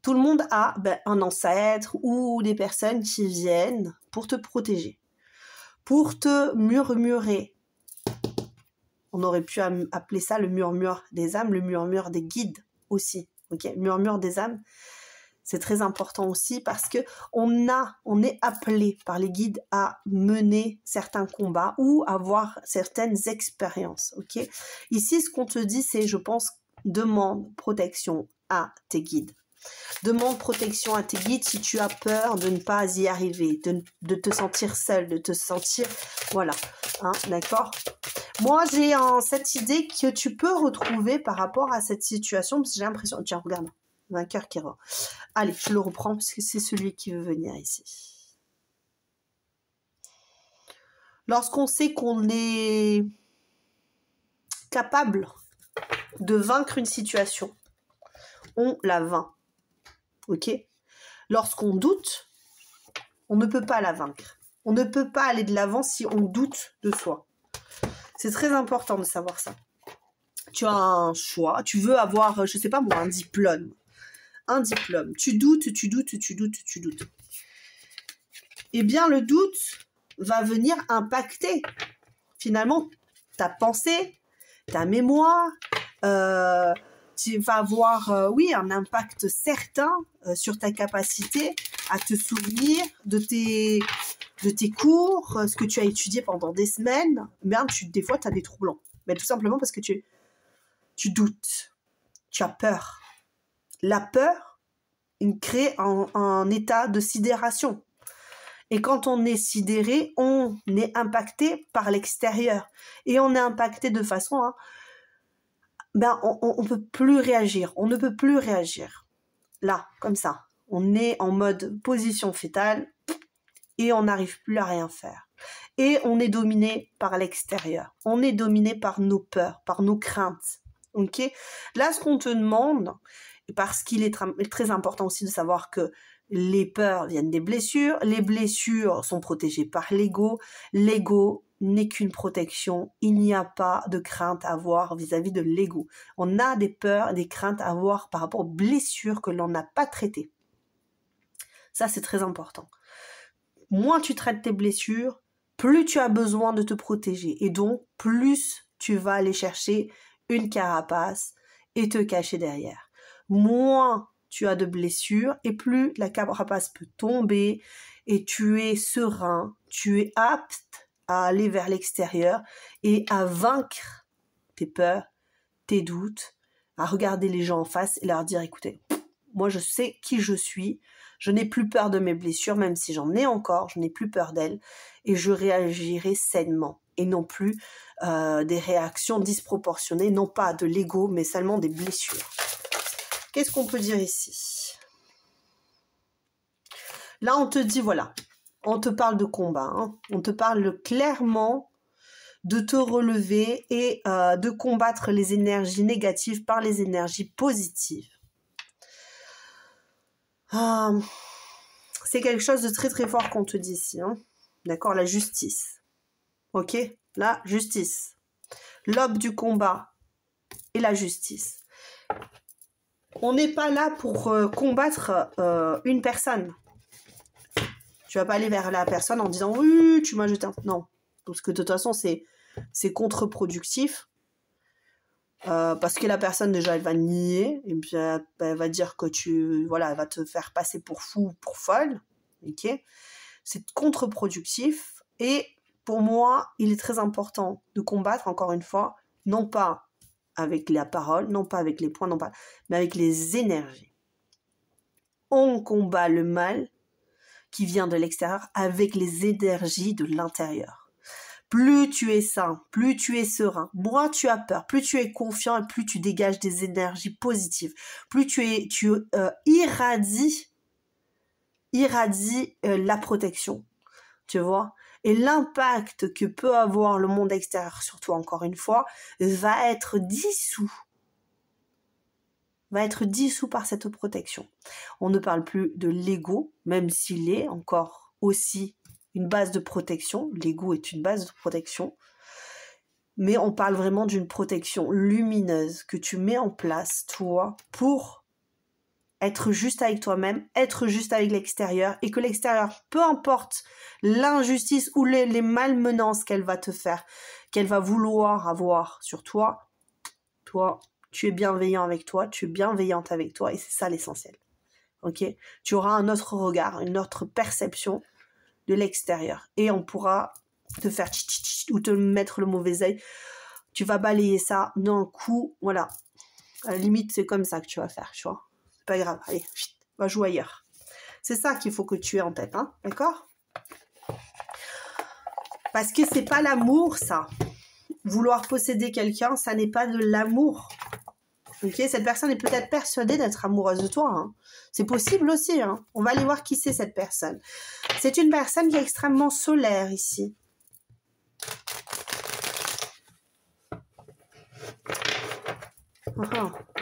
Tout le monde a un ancêtre ou des personnes qui viennent pour te protéger, pour te murmurer. On aurait pu appeler ça le murmure des âmes, le murmure des guides aussi. Ok, murmure des âmes. C'est très important aussi parce que on est appelé par les guides à mener certains combats ou avoir certaines expériences. Ok. Ici, ce qu'on te dit, c'est, je pense, demande protection à tes guides. Demande protection à tes guides si tu as peur de ne pas y arriver, de te sentir seul, de te sentir, voilà, hein, d'accord. Moi, j'ai cette idée que tu peux retrouver par rapport à cette situation, parce que j'ai l'impression, tiens, regarde. Vainqueur qui va. Allez, je le reprends parce que c'est celui qui veut venir ici. Lorsqu'on sait qu'on est capable de vaincre une situation, on la vainc. Ok ? Lorsqu'on doute, on ne peut pas la vaincre. On ne peut pas aller de l'avant si on doute de soi. C'est très important de savoir ça. Tu as un choix, tu veux avoir, je sais pas moi, un diplôme. un diplôme. Tu doutes, tu doutes, tu doutes, tu doutes. Eh bien, le doute va venir impacter finalement ta pensée, ta mémoire. Tu vas avoir, oui, un impact certain sur ta capacité à te souvenir de tes cours, ce que tu as étudié pendant des semaines. Merde, des fois, tu as des troublants. Mais tout simplement parce que tu doutes. Tu as peur. La peur, il crée un état de sidération. Et quand on est sidéré, on est impacté par l'extérieur. Et on est impacté de façon à... on ne peut plus réagir. On ne peut plus réagir. Là, comme ça. On est en mode position fétale et on n'arrive plus à rien faire. Et on est dominé par l'extérieur. On est dominé par nos peurs, par nos craintes. Ok ? Là, ce qu'on te demande, parce qu'il est très important aussi de savoir que les peurs viennent des blessures. Les blessures sont protégées par l'ego. L'ego n'est qu'une protection. Il n'y a pas de crainte à avoir vis-à-vis de l'ego. On a des peurs, des craintes à avoir par rapport aux blessures que l'on n'a pas traitées. Ça, c'est très important. Moins tu traites tes blessures, plus tu as besoin de te protéger. Et donc, plus tu vas aller chercher une carapace et te cacher derrière. Moins tu as de blessures et plus la carapace peut tomber et tu es serein, tu es apte à aller vers l'extérieur et à vaincre tes peurs, tes doutes, à regarder les gens en face et leur dire, écoutez, moi je sais qui je suis, je n'ai plus peur de mes blessures, même si j'en ai encore, je n'ai plus peur d'elles et je réagirai sainement et non plus des réactions disproportionnées, non pas de l'ego, mais seulement des blessures. Qu'est-ce qu'on peut dire ici? Là, on te dit, voilà, on te parle de combat, hein. On te parle clairement de te relever et de combattre les énergies négatives par les énergies positives. C'est quelque chose de très très fort qu'on te dit ici, hein. D'accord, la justice. Ok, la justice. L'aube du combat et la justice. On n'est pas là pour combattre une personne. Tu vas pas aller vers la personne en disant oui, tu m'as jeté un... Non, parce que de toute façon c'est contre-productif. Parce que la personne déjà elle va nier et puis elle va dire que elle va te faire passer pour fou, pour folle. Ok, c'est contre-productif et pour moi il est très important de combattre encore une fois, non pas avec la parole, non pas avec les points, non pas, mais avec les énergies. On combat le mal qui vient de l'extérieur avec les énergies de l'intérieur. Plus tu es sain, plus tu es serein, moins tu as peur, plus tu es confiant et plus tu dégages des énergies positives, plus tu irradies la protection, tu vois. Et l'impact que peut avoir le monde extérieur sur toi, encore une fois, va être dissous par cette protection. On ne parle plus de l'ego, même s'il est encore aussi une base de protection. L'ego est une base de protection. Mais on parle vraiment d'une protection lumineuse que tu mets en place, toi, pour être juste avec toi-même, être juste avec l'extérieur, et que l'extérieur, peu importe l'injustice ou les malmenances qu'elle va te faire, qu'elle va vouloir avoir sur toi, tu es bienveillant avec toi, tu es bienveillante avec toi, et c'est ça l'essentiel. Ok ? Tu auras un autre regard, une autre perception de l'extérieur, et on pourra te faire ou te mettre le mauvais œil. Tu vas balayer ça d'un coup, voilà. À la limite, c'est comme ça que tu vas faire, tu vois. C'est pas grave, allez, va jouer ailleurs. C'est ça qu'il faut que tu aies en tête, hein, d'accord ? Parce que c'est pas l'amour, ça. Vouloir posséder quelqu'un, ça n'est pas de l'amour. Ok, cette personne est peut-être persuadée d'être amoureuse de toi, hein. C'est possible aussi, hein. On va aller voir qui c'est cette personne. C'est une personne qui est extrêmement solaire ici.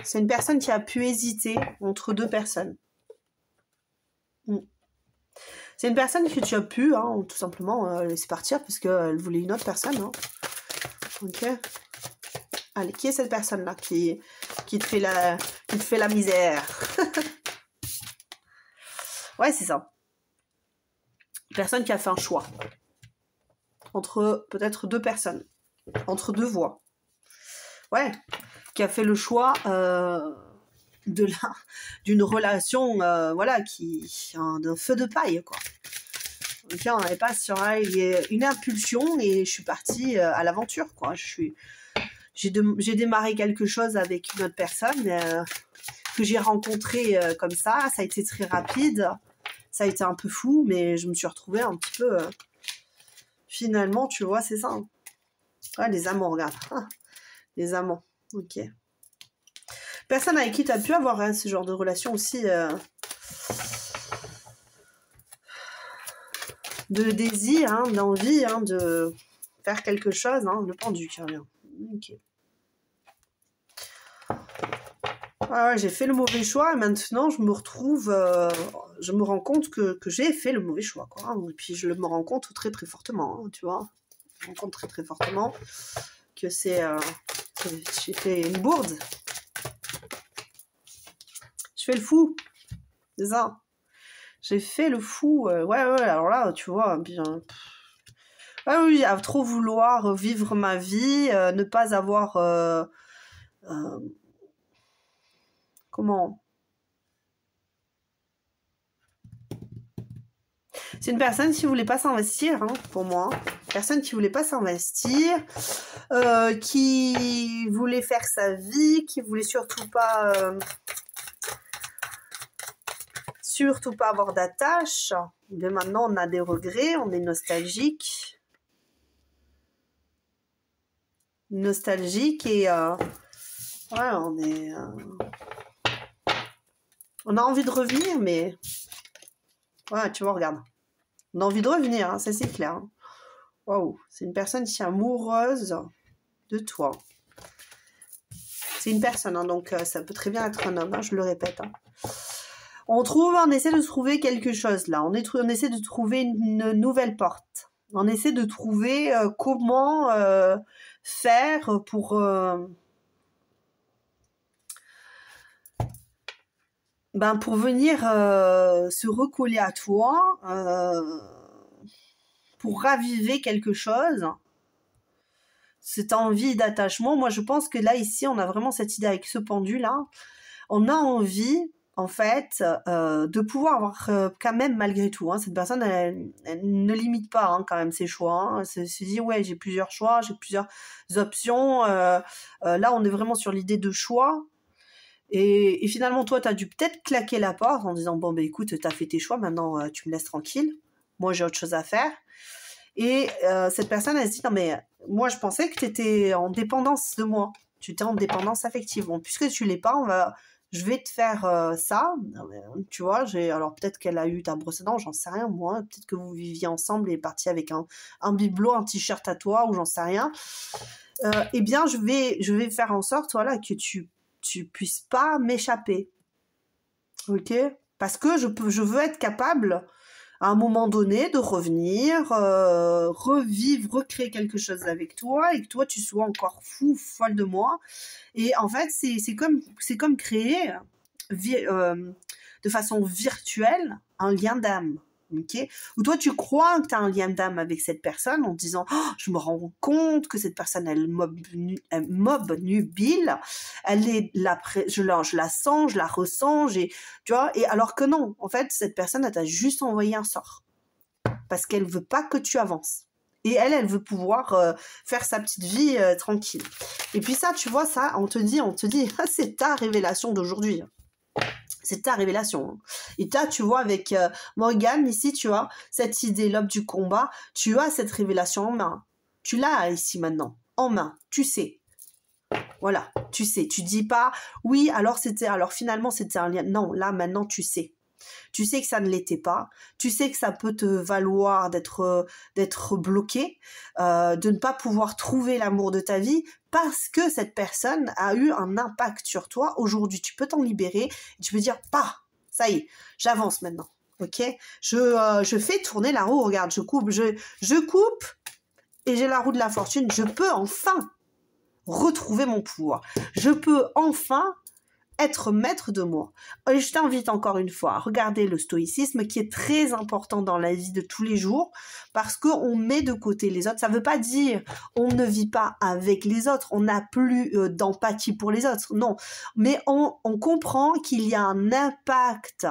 C'est une personne qui a pu hésiter entre deux personnes. C'est une personne que tu as pu, hein, tout simplement, laisser partir parce qu'elle voulait une autre personne. Hein. Ok. Allez, qui est cette personne-là qui te fait la misère? Ouais, c'est ça. Personne qui a fait un choix. Entre peut-être deux personnes. Entre deux voies. Ouais. Qui a fait le choix d'une relation, voilà, d'un feu de paille, quoi. Donc là, on n'avait pas sur une impulsion et je suis partie à l'aventure, quoi. J'ai démarré quelque chose avec une autre personne que j'ai rencontrée comme ça. Ça a été très rapide. Ça a été un peu fou, mais je me suis retrouvée un petit peu... finalement, tu vois, c'est ça. Hein. Ouais, les amants, regarde. Ah, les amants, ok. Personne avec qui tu as pu avoir hein, ce genre de relation aussi... de désir, hein, d'envie, hein, de faire quelque chose. Hein, le pendu qui revient. Ok. Ouais, j'ai fait le mauvais choix et maintenant je me retrouve, je me rends compte que j'ai fait le mauvais choix, quoi. Hein, et puis je me rends compte très très fortement, hein, tu vois. Je me rends compte très très fortement que que j'ai fait une bourde. Je fais le fou, c'est ça. J'ai fait le fou, ouais, alors là, tu vois, bien... Ah oui, à trop vouloir vivre ma vie, ne pas avoir... comment... C'est une personne qui voulait pas s'investir, hein, pour moi. Personne qui voulait pas s'investir, qui voulait faire sa vie, qui voulait surtout pas avoir d'attache. Mais maintenant, on a des regrets, on est nostalgique. Nostalgique et ouais, on a envie de revenir, mais ouais, tu vois, regarde. On a envie de revenir, hein, ça c'est clair. Hein. Waouh, c'est une personne qui est amoureuse de toi. C'est une personne, hein, donc ça peut très bien être un homme, hein, je le répète. Hein. On essaie de trouver quelque chose là. On essaie de trouver une nouvelle porte. On essaie de trouver comment faire pour venir se recoller à toi, pour raviver quelque chose, cette envie d'attachement. Moi, je pense que là, ici, on a vraiment cette idée avec ce pendu-là. On a envie, en fait, de pouvoir avoir quand même, malgré tout, hein, cette personne, elle ne limite pas hein, quand même ses choix. Hein. Elle se dit, ouais, j'ai plusieurs choix, j'ai plusieurs options. Là, on est vraiment sur l'idée de choix. Et finalement, toi, tu as dû peut-être claquer la porte en disant, bon, écoute, tu as fait tes choix, maintenant, tu me laisses tranquille. Moi, j'ai autre chose à faire. Et cette personne, elle se dit, non, mais moi, je pensais que tu étais en dépendance de moi. Tu étais en dépendance affective. Bon, puisque tu l'es pas, je vais te faire ça. Tu vois, alors peut-être qu'elle a eu ta brosse à dents, j'en sais rien, moi. Peut-être que vous viviez ensemble et parti avec un bibelot, un t-shirt à toi, ou j'en sais rien. Eh bien, je vais faire en sorte, voilà, que tu puisses pas m'échapper. Ok ? Parce que je veux être capable, à un moment donné, de revenir, revivre, recréer quelque chose avec toi, et que toi, tu sois encore folle de moi. Et en fait, c'est comme créer de façon virtuelle un lien d'âme. Okay, ou toi, tu crois que tu as un lien d'âme avec cette personne en te disant oh, je me rends compte que cette personne, elle m'obnubile, je la sens, je la ressens, tu vois, et alors que non, en fait, cette personne, elle t'a juste envoyé un sort parce qu'elle veut pas que tu avances. Et elle veut pouvoir faire sa petite vie tranquille. Et puis ça, tu vois, ça, on te dit, c'est ta révélation d'aujourd'hui. C'est ta révélation. Et là, tu vois, avec Morgane, ici, tu vois, cette idée, l'aube du combat, tu as cette révélation en main. Tu l'as ici maintenant, en main, tu sais. Voilà, tu sais. Tu dis pas, oui, alors finalement, c'était un lien. Non, là, maintenant, tu sais. Tu sais que ça ne l'était pas. Tu sais que ça peut te valoir d'être bloqué, de ne pas pouvoir trouver l'amour de ta vie parce que cette personne a eu un impact sur toi. Aujourd'hui, tu peux t'en libérer. Et tu peux dire, ça y est, j'avance maintenant. Ok ? Je fais tourner la roue. Regarde, je coupe et j'ai la roue de la fortune. Je peux enfin retrouver mon pouvoir. Je peux enfin être maître de moi. Et je t'invite encore une fois à regarder le stoïcisme qui est très important dans la vie de tous les jours parce qu'on met de côté les autres. Ça ne veut pas dire on ne vit pas avec les autres, on n'a plus d'empathie pour les autres, non. Mais on comprend qu'il y a un impact.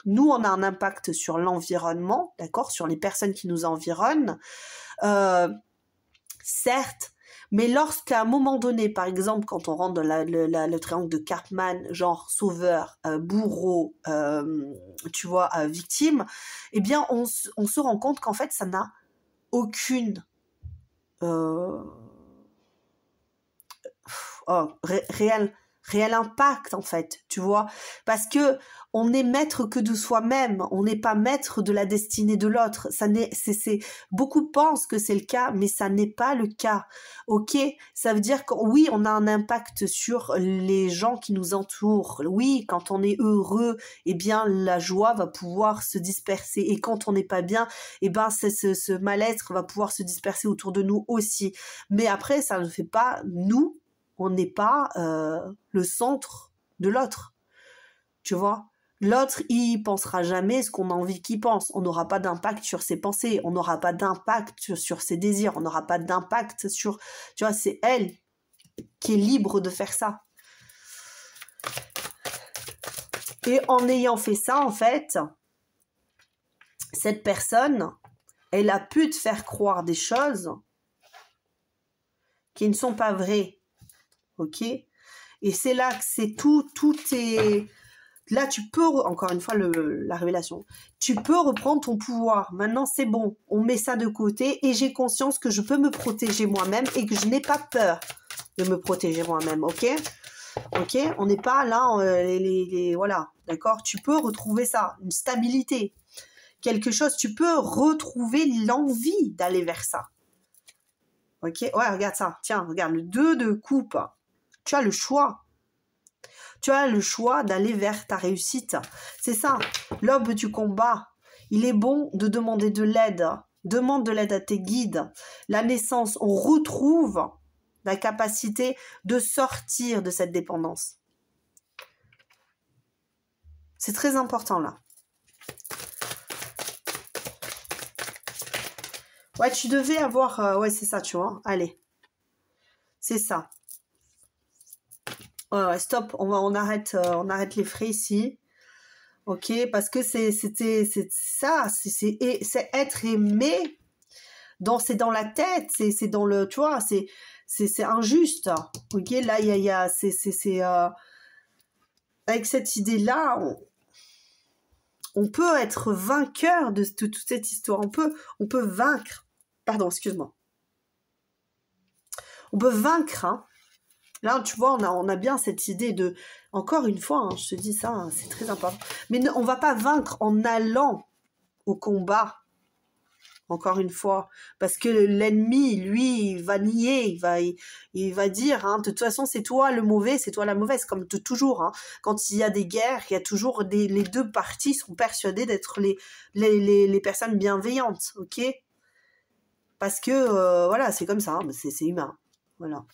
Nous, on a un impact sur l'environnement, d'accord, sur les personnes qui nous environnent, certes, mais lorsqu'à un moment donné, par exemple, quand on rentre dans le triangle de Karpman, genre sauveur, bourreau, tu vois, victime, eh bien, on se rend compte qu'en fait, ça n'a aucune réel impact en fait, tu vois, parce que on n'est maître que de soi-même, on n'est pas maître de la destinée de l'autre. Ça n'est, beaucoup pensent que c'est le cas, mais ça n'est pas le cas. Ok, ça veut dire que oui, on a un impact sur les gens qui nous entourent. Oui, quand on est heureux, eh bien la joie va pouvoir se disperser, et quand on n'est pas bien, eh ben ce mal-être va pouvoir se disperser autour de nous aussi. Mais après, ça ne fait pas nous. On n'est pas le centre de l'autre, tu vois. L'autre, il pensera jamais ce qu'on a envie qu'il pense. On n'aura pas d'impact sur ses pensées, on n'aura pas d'impact sur ses désirs, on n'aura pas d'impact sur... Tu vois, c'est elle qui est libre de faire ça. Et en ayant fait ça, en fait, cette personne, elle a pu te faire croire des choses qui ne sont pas vraies. Ok, et c'est là que c'est tout est là. Tu peux encore une fois la révélation. Tu peux reprendre ton pouvoir. Maintenant, c'est bon. On met ça de côté et j'ai conscience que je peux me protéger moi-même et que je n'ai pas peur de me protéger moi-même. Ok, ok. On n'est pas là. Voilà, d'accord. Tu peux retrouver ça, une stabilité, quelque chose. Tu peux retrouver l'envie d'aller vers ça. Ok, ouais, regarde ça. Tiens, regarde le 2 de coupe. Tu as le choix. Tu as le choix d'aller vers ta réussite. C'est ça. L'aube du combat. Il est bon de demander de l'aide. Demande de l'aide à tes guides. La naissance, on retrouve la capacité de sortir de cette dépendance. C'est très important là. Ouais, tu devais avoir... ouais, c'est ça, tu vois. Allez. C'est ça. Ouais, stop, on arrête les frais ici, ok, parce que c'est ça, c'est être aimé, c'est dans la tête, c'est dans le, tu vois, c'est injuste, ok, là il y a avec cette idée-là, on peut être vainqueur de toute cette histoire, on peut vaincre, pardon, excuse-moi, on peut vaincre, hein. Là, tu vois, on a bien cette idée de... Encore une fois, hein, je te dis ça, hein, c'est très important. Mais on ne va pas vaincre en allant au combat, encore une fois. Parce que l'ennemi, lui, il va nier, il va dire, hein, de toute façon, c'est toi le mauvais, c'est toi la mauvaise, comme toujours. Hein. Quand il y a des guerres, il y a toujours les deux parties sont persuadées d'être les personnes bienveillantes, ok? Parce que, voilà, c'est comme ça, hein, c'est humain. Voilà.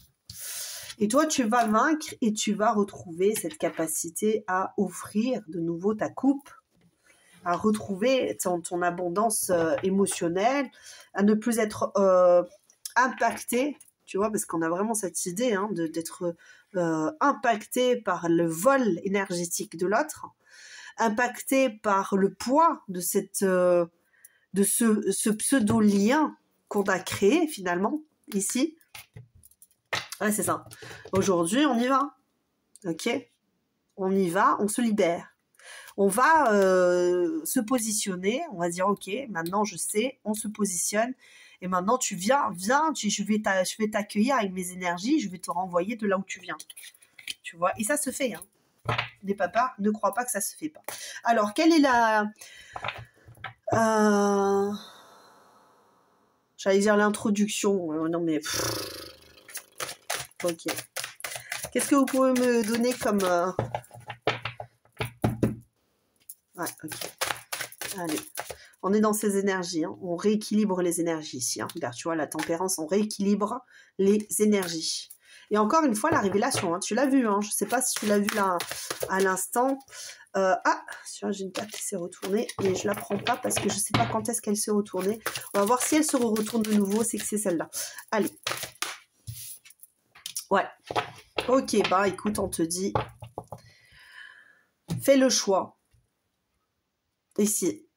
Et toi, tu vas vaincre et tu vas retrouver cette capacité à offrir de nouveau ta coupe, à retrouver ton abondance émotionnelle, à ne plus être impacté, tu vois, parce qu'on a vraiment cette idée hein, d'être impacté par le vol énergétique de l'autre, impacté par le poids de ce pseudo-lien qu'on a créé finalement ici. Ouais, c'est ça. Aujourd'hui, on y va. Ok ? On y va, on se libère. On va se positionner. On va dire, ok, maintenant je sais, on se positionne. Et maintenant, tu viens, je vais t'accueillir avec mes énergies. Je vais te renvoyer de là où tu viens. Tu vois ? Et ça se fait. Hein. N'aie pas peur, ne crois pas que ça se fait pas. Alors, quelle est la... J'allais dire l'introduction. Non, mais... Ok. Qu'est-ce que vous pouvez me donner comme... Ouais, ok. Allez. On est dans ces énergies. Hein. On rééquilibre les énergies ici. Hein. Regarde, tu vois, la tempérance, on rééquilibre les énergies. Et encore une fois, la révélation, hein, tu l'as vu, hein, je ne sais pas si tu l'as vu là à l'instant. Ah, j'ai une carte qui s'est retournée, mais je ne la prends pas parce que je ne sais pas quand est-ce qu'elle s'est retournée. On va voir si elle se retourne de nouveau, c'est que c'est celle-là. Allez. Ouais. Ok, bah écoute, on te dit, fais le choix. Ici.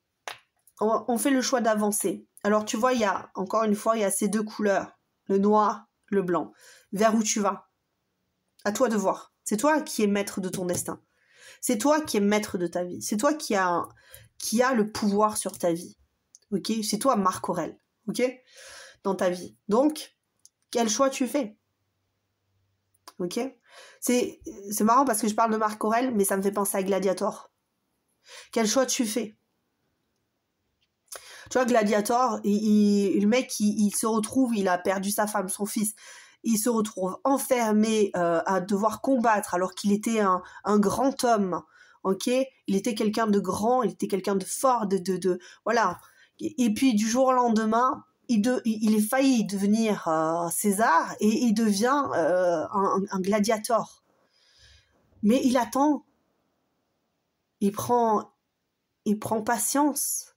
On fait le choix d'avancer. Alors tu vois, encore une fois, il y a ces deux couleurs, le noir, le blanc. Vers où tu vas? À toi de voir. C'est toi qui es maître de ton destin. C'est toi qui es maître de ta vie. C'est toi qui a le pouvoir sur ta vie. Ok? C'est toi, Marc Aurèle. Ok? Dans ta vie. Donc, quel choix tu fais? Ok? C'est marrant parce que je parle de Marc Aurèle, mais ça me fait penser à Gladiator. Quel choix tu fais? Tu vois, Gladiator, le mec, il se retrouve, il a perdu sa femme, son fils. Il se retrouve enfermé à devoir combattre alors qu'il était un grand homme. Ok, il était quelqu'un de grand, il était quelqu'un de fort, voilà. Et puis du jour au lendemain, il est failli devenir César et il devient un gladiator. Mais il attend. Il prend patience.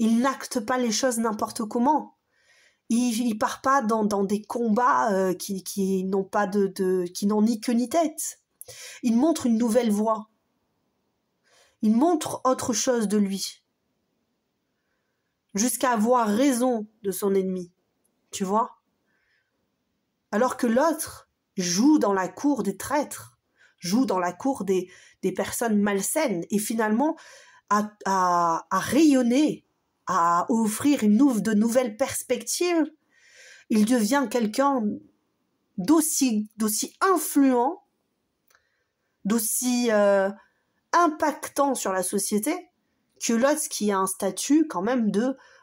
Il n'acte pas les choses n'importe comment. Il part pas dans des combats qui n'ont pas qui n'ont ni queue ni tête. Il montre une nouvelle voie. Il montre autre chose de lui. Jusqu'à avoir raison de son ennemi. Tu vois? Alors que l'autre joue dans la cour des traîtres, joue dans la cour des personnes malsaines et finalement à rayonner, à offrir de nouvelles perspectives. Il devient quelqu'un d'aussi influent, d'aussi impactant sur la société que l'autre qui a un statut quand même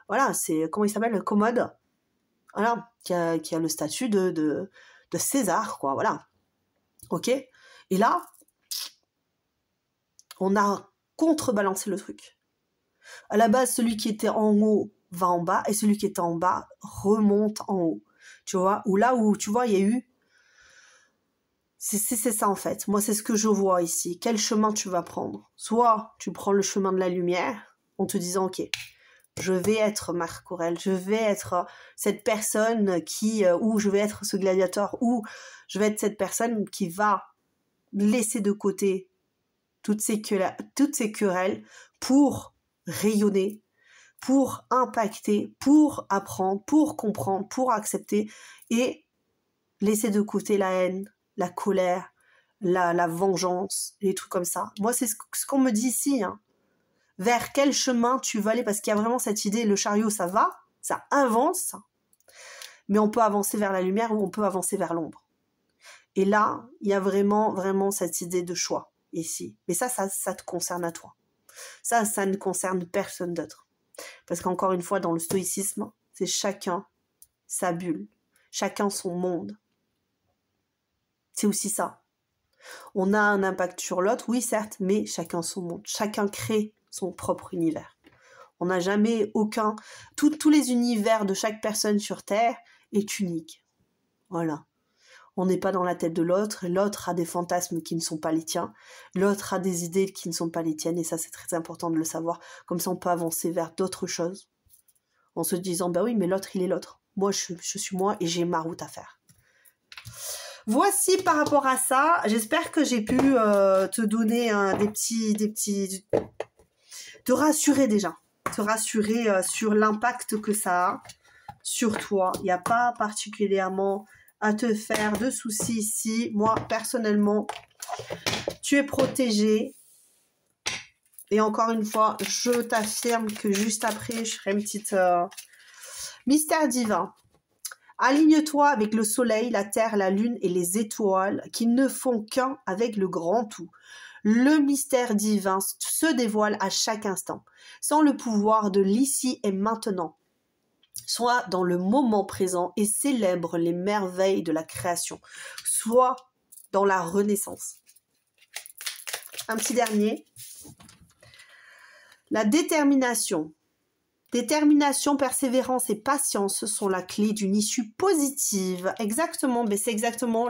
voilà, c'est, comment il s'appelle, commode, voilà, qui a le statut de César, quoi, voilà. Ok? Et là, on a contrebalancé le truc. À la base, celui qui était en haut va en bas et celui qui était en bas remonte en haut. Tu vois? Ou là où, tu vois, il y a eu... C'est ça, en fait. Moi, c'est ce que je vois ici. Quel chemin tu vas prendre? Soit tu prends le chemin de la lumière en te disant, ok, je vais être Marc Aurèle, je vais être cette personne ou je vais être ce gladiateur, ou je vais être cette personne qui va laisser de côté toutes ces querelles pour rayonner, pour impacter, pour apprendre, pour comprendre, pour accepter et laisser de côté la haine, la colère, la vengeance, des trucs comme ça. Moi, c'est ce qu'on me dit ici. Hein. Vers quel chemin tu vas aller? Parce qu'il y a vraiment cette idée, le chariot, ça va, ça avance, mais on peut avancer vers la lumière ou on peut avancer vers l'ombre. Et là, il y a vraiment, vraiment cette idée de choix ici. Mais ça te concerne à toi. Ça ne concerne personne d'autre. Parce qu'encore une fois, dans le stoïcisme, c'est chacun sa bulle, chacun son monde. C'est aussi ça. On a un impact sur l'autre, oui certes, mais chacun son monde. Chacun crée son propre univers. On n'a jamais aucun... Tous les univers de chaque personne sur Terre est unique. Voilà. On n'est pas dans la tête de l'autre. L'autre a des fantasmes qui ne sont pas les tiens. L'autre a des idées qui ne sont pas les tiennes. Et ça, c'est très important de le savoir. Comme ça, on peut avancer vers d'autres choses. En se disant, bah oui, mais l'autre, il est l'autre. Moi, je suis moi et j'ai ma route à faire. Voici par rapport à ça. J'espère que j'ai pu te donner des petits... Te rassurer déjà. Te rassurer sur l'impact que ça a sur toi. Il n'y a pas particulièrement à te faire de soucis ici. Moi, personnellement, tu es protégé. Et encore une fois, je t'affirme que juste après, je ferai une petite... Mystère divin. Aligne-toi avec le soleil, la terre, la lune et les étoiles qui ne font qu'un avec le grand tout. Le mystère divin se dévoile à chaque instant, sans le pouvoir de l'ici et maintenant. Sois dans le moment présent et célèbre les merveilles de la création. Sois dans la renaissance. Un petit dernier. La détermination Détermination, persévérance et patience sont la clé d'une issue positive. Exactement, mais c'est exactement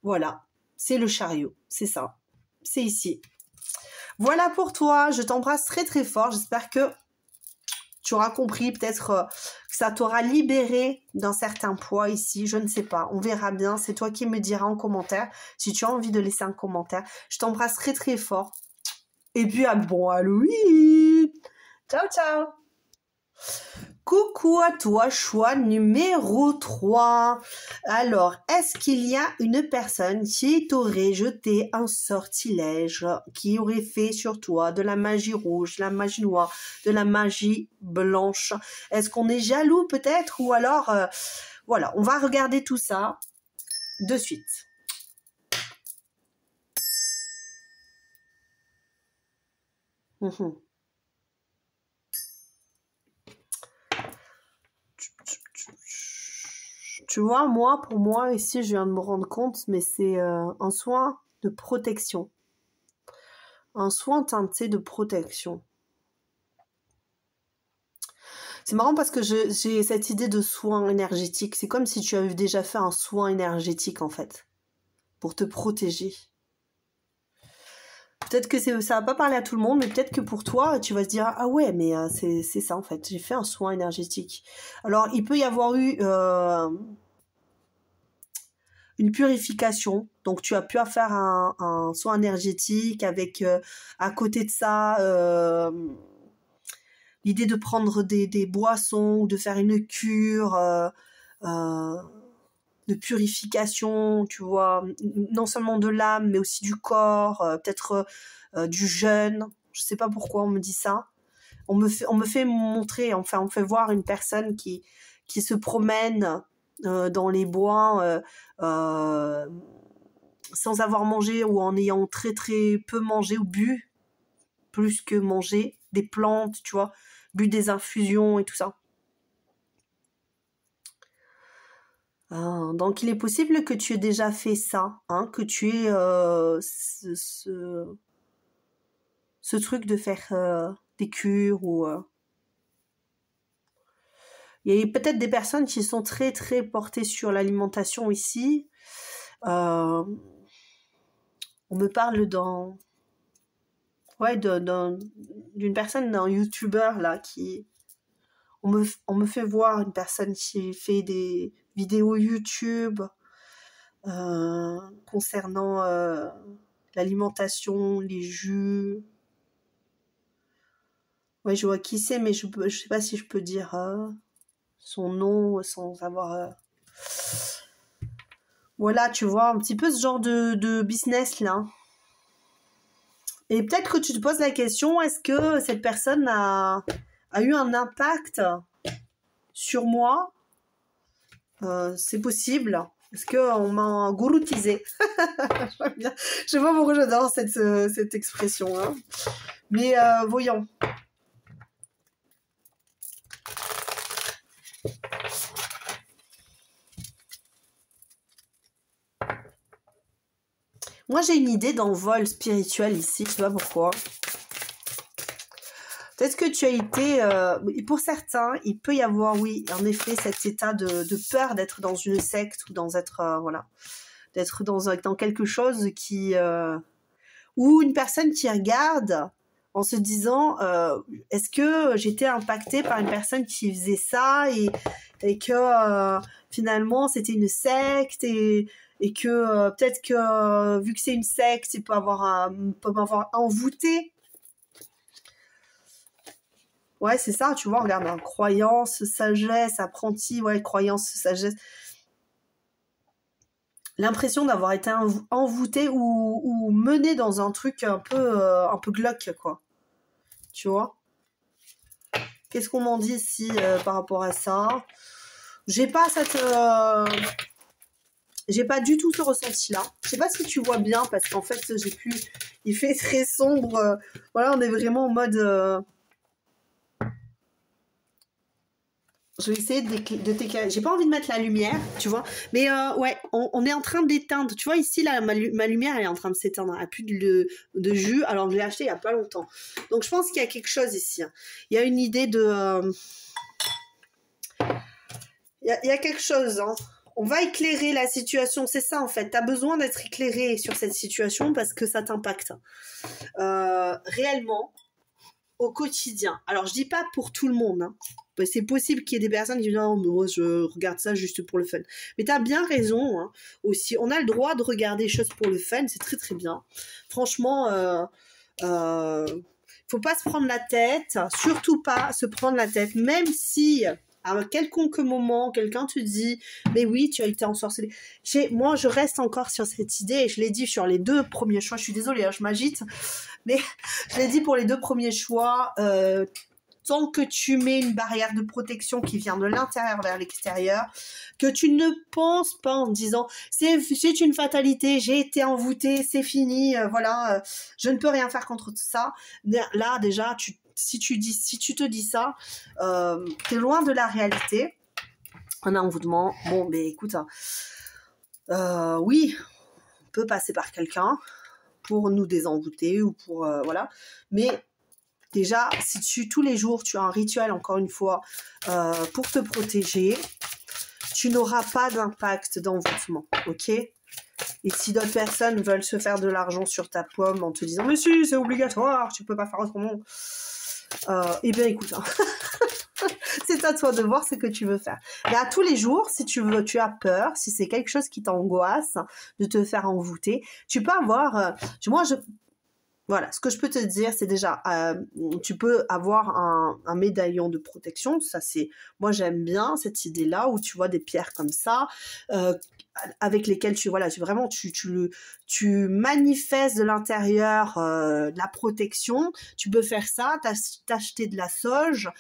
voilà, c'est le chariot, c'est ça, c'est ici. Voilà pour toi, je t'embrasse très très fort, j'espère que tu auras compris, peut-être que ça t'aura libéré d'un certain poids ici, je ne sais pas, on verra bien, c'est toi qui me diras en commentaire, si tu as envie de laisser un commentaire. Je t'embrasse très très fort, et puis à bon Halloween. Ciao ciao. Coucou à toi, choix numéro 3. Alors, est-ce qu'il y a une personne qui t'aurait jeté un sortilège, qui aurait fait sur toi de la magie rouge, de la magie noire, de la magie blanche? Est-ce qu'on est jaloux peut-être? Ou alors, voilà, on va regarder tout ça de suite. Tu vois, pour moi, ici, je viens de me rendre compte, mais c'est un soin de protection. Un soin teinté de protection. C'est marrant parce que j'ai cette idée de soin énergétique. C'est comme si tu avais déjà fait un soin énergétique, en fait, pour te protéger. Peut-être que ça va pas parler à tout le monde, mais peut-être que pour toi, tu vas te dire « Ah ouais, mais c'est ça, en fait. J'ai fait un soin énergétique. » Alors, il peut y avoir eu... une purification, donc tu as pu faire un soin énergétique avec à côté de ça l'idée de prendre des boissons ou de faire une cure de purification, tu vois, non seulement de l'âme mais aussi du corps, peut-être du jeûne. Je sais pas pourquoi on me dit ça. On me fait montrer, enfin on me fait voir une personne qui se promène dans les bois sans avoir mangé ou en ayant très très peu mangé ou bu, plus que mangé, des plantes, tu vois, bu des infusions et tout ça. Donc il est possible que tu aies déjà fait ça, hein, que tu aies ce truc de faire des cures ou... Il y a peut-être des personnes qui sont très très portées sur l'alimentation ici. On me parle d'une personne, d'un youtubeur là qui... On me fait voir une personne qui fait des vidéos YouTube concernant l'alimentation, les jus. Ouais, je vois qui c'est, mais je sais pas si je peux dire son nom sans avoir... Voilà, tu vois, un petit peu ce genre de business là. Et peut-être que tu te poses la question, est-ce que cette personne a eu un impact sur moi? C'est possible. Est-ce qu'on m'a gouroutisé? Je sais pas pourquoi j'adore cette expression. Hein. Mais voyons. Moi, j'ai une idée d'envol spirituel ici, je sais pas pourquoi. Peut-être que tu as été... pour certains, il peut y avoir, oui, en effet, cet état de peur d'être dans une secte ou d'être dans quelque chose qui... ou une personne qui regarde en se disant est-ce que j'étais impactée par une personne qui faisait ça et que finalement c'était une secte et que peut-être que vu que c'est une secte, il peut m'avoir envoûté. Ouais, c'est ça, tu vois, regarde, hein, croyance, sagesse, apprenti, ouais, croyance, sagesse. L'impression d'avoir été envoûté ou mené dans un truc un peu glauque, quoi. Tu vois? Qu'est-ce qu'on m'en dit ici par rapport à ça? J'ai pas j'ai pas du tout ce ressenti-là. Je sais pas si tu vois bien, parce qu'en fait, il fait très sombre. Voilà, on est vraiment en mode... Je vais essayer de t'éclairer. J'ai pas envie de mettre la lumière, tu vois. Mais ouais, on est en train d'éteindre. Tu vois, ici, là, ma lumière, elle est en train de s'éteindre. Elle n'a plus de jus. Alors, je l'ai acheté il y a pas longtemps. Donc, je pense qu'il y a quelque chose ici. Hein. Il y a une idée de... Il y a quelque chose. Hein. On va éclairer la situation. C'est ça, en fait. Tu as besoin d'être éclairé sur cette situation parce que ça t'impacte. Réellement, au quotidien. Alors, je dis pas pour tout le monde, hein. C'est possible qu'il y ait des personnes qui disent non, mais moi je regarde ça juste pour le fun. Mais tu as bien raison hein, aussi. On a le droit de regarder les choses pour le fun, c'est très très bien. Franchement, faut pas se prendre la tête, surtout pas se prendre la tête, même si à un quelconque moment, quelqu'un te dit mais oui, tu as été ensorcelé. Moi, je reste encore sur cette idée et je l'ai dit sur les 2 premiers choix. Je suis désolée, hein, je m'agite, mais je l'ai dit pour les 2 premiers choix. Tant que tu mets une barrière de protection qui vient de l'intérieur vers l'extérieur, que tu ne penses pas en disant c'est une fatalité, j'ai été envoûtée, c'est fini, voilà, je ne peux rien faire contre ça. Là déjà, si tu te dis ça, t'es loin de la réalité. Un envoûtement, bon, mais écoute, oui, on peut passer par quelqu'un pour nous désenvoûter ou pour voilà, mais déjà, si tous les jours, tu as un rituel, encore une fois, pour te protéger, tu n'auras pas d'impact d'envoûtement, ok? Et si d'autres personnes veulent se faire de l'argent sur ta pomme en te disant « Mais si, c'est obligatoire, tu peux pas faire autrement », eh bien, écoute, hein. C'est à toi de voir ce que tu veux faire. Mais à tous les jours, si tu as peur, si c'est quelque chose qui t'angoisse de te faire envoûter, tu peux avoir... Voilà, ce que je peux te dire, c'est déjà, tu peux avoir un médaillon de protection. Ça, c'est, moi, j'aime bien cette idée-là où tu vois des pierres comme ça, avec lesquelles tu manifestes de l'intérieur la protection. Tu peux faire ça, t'acheter de la sauge,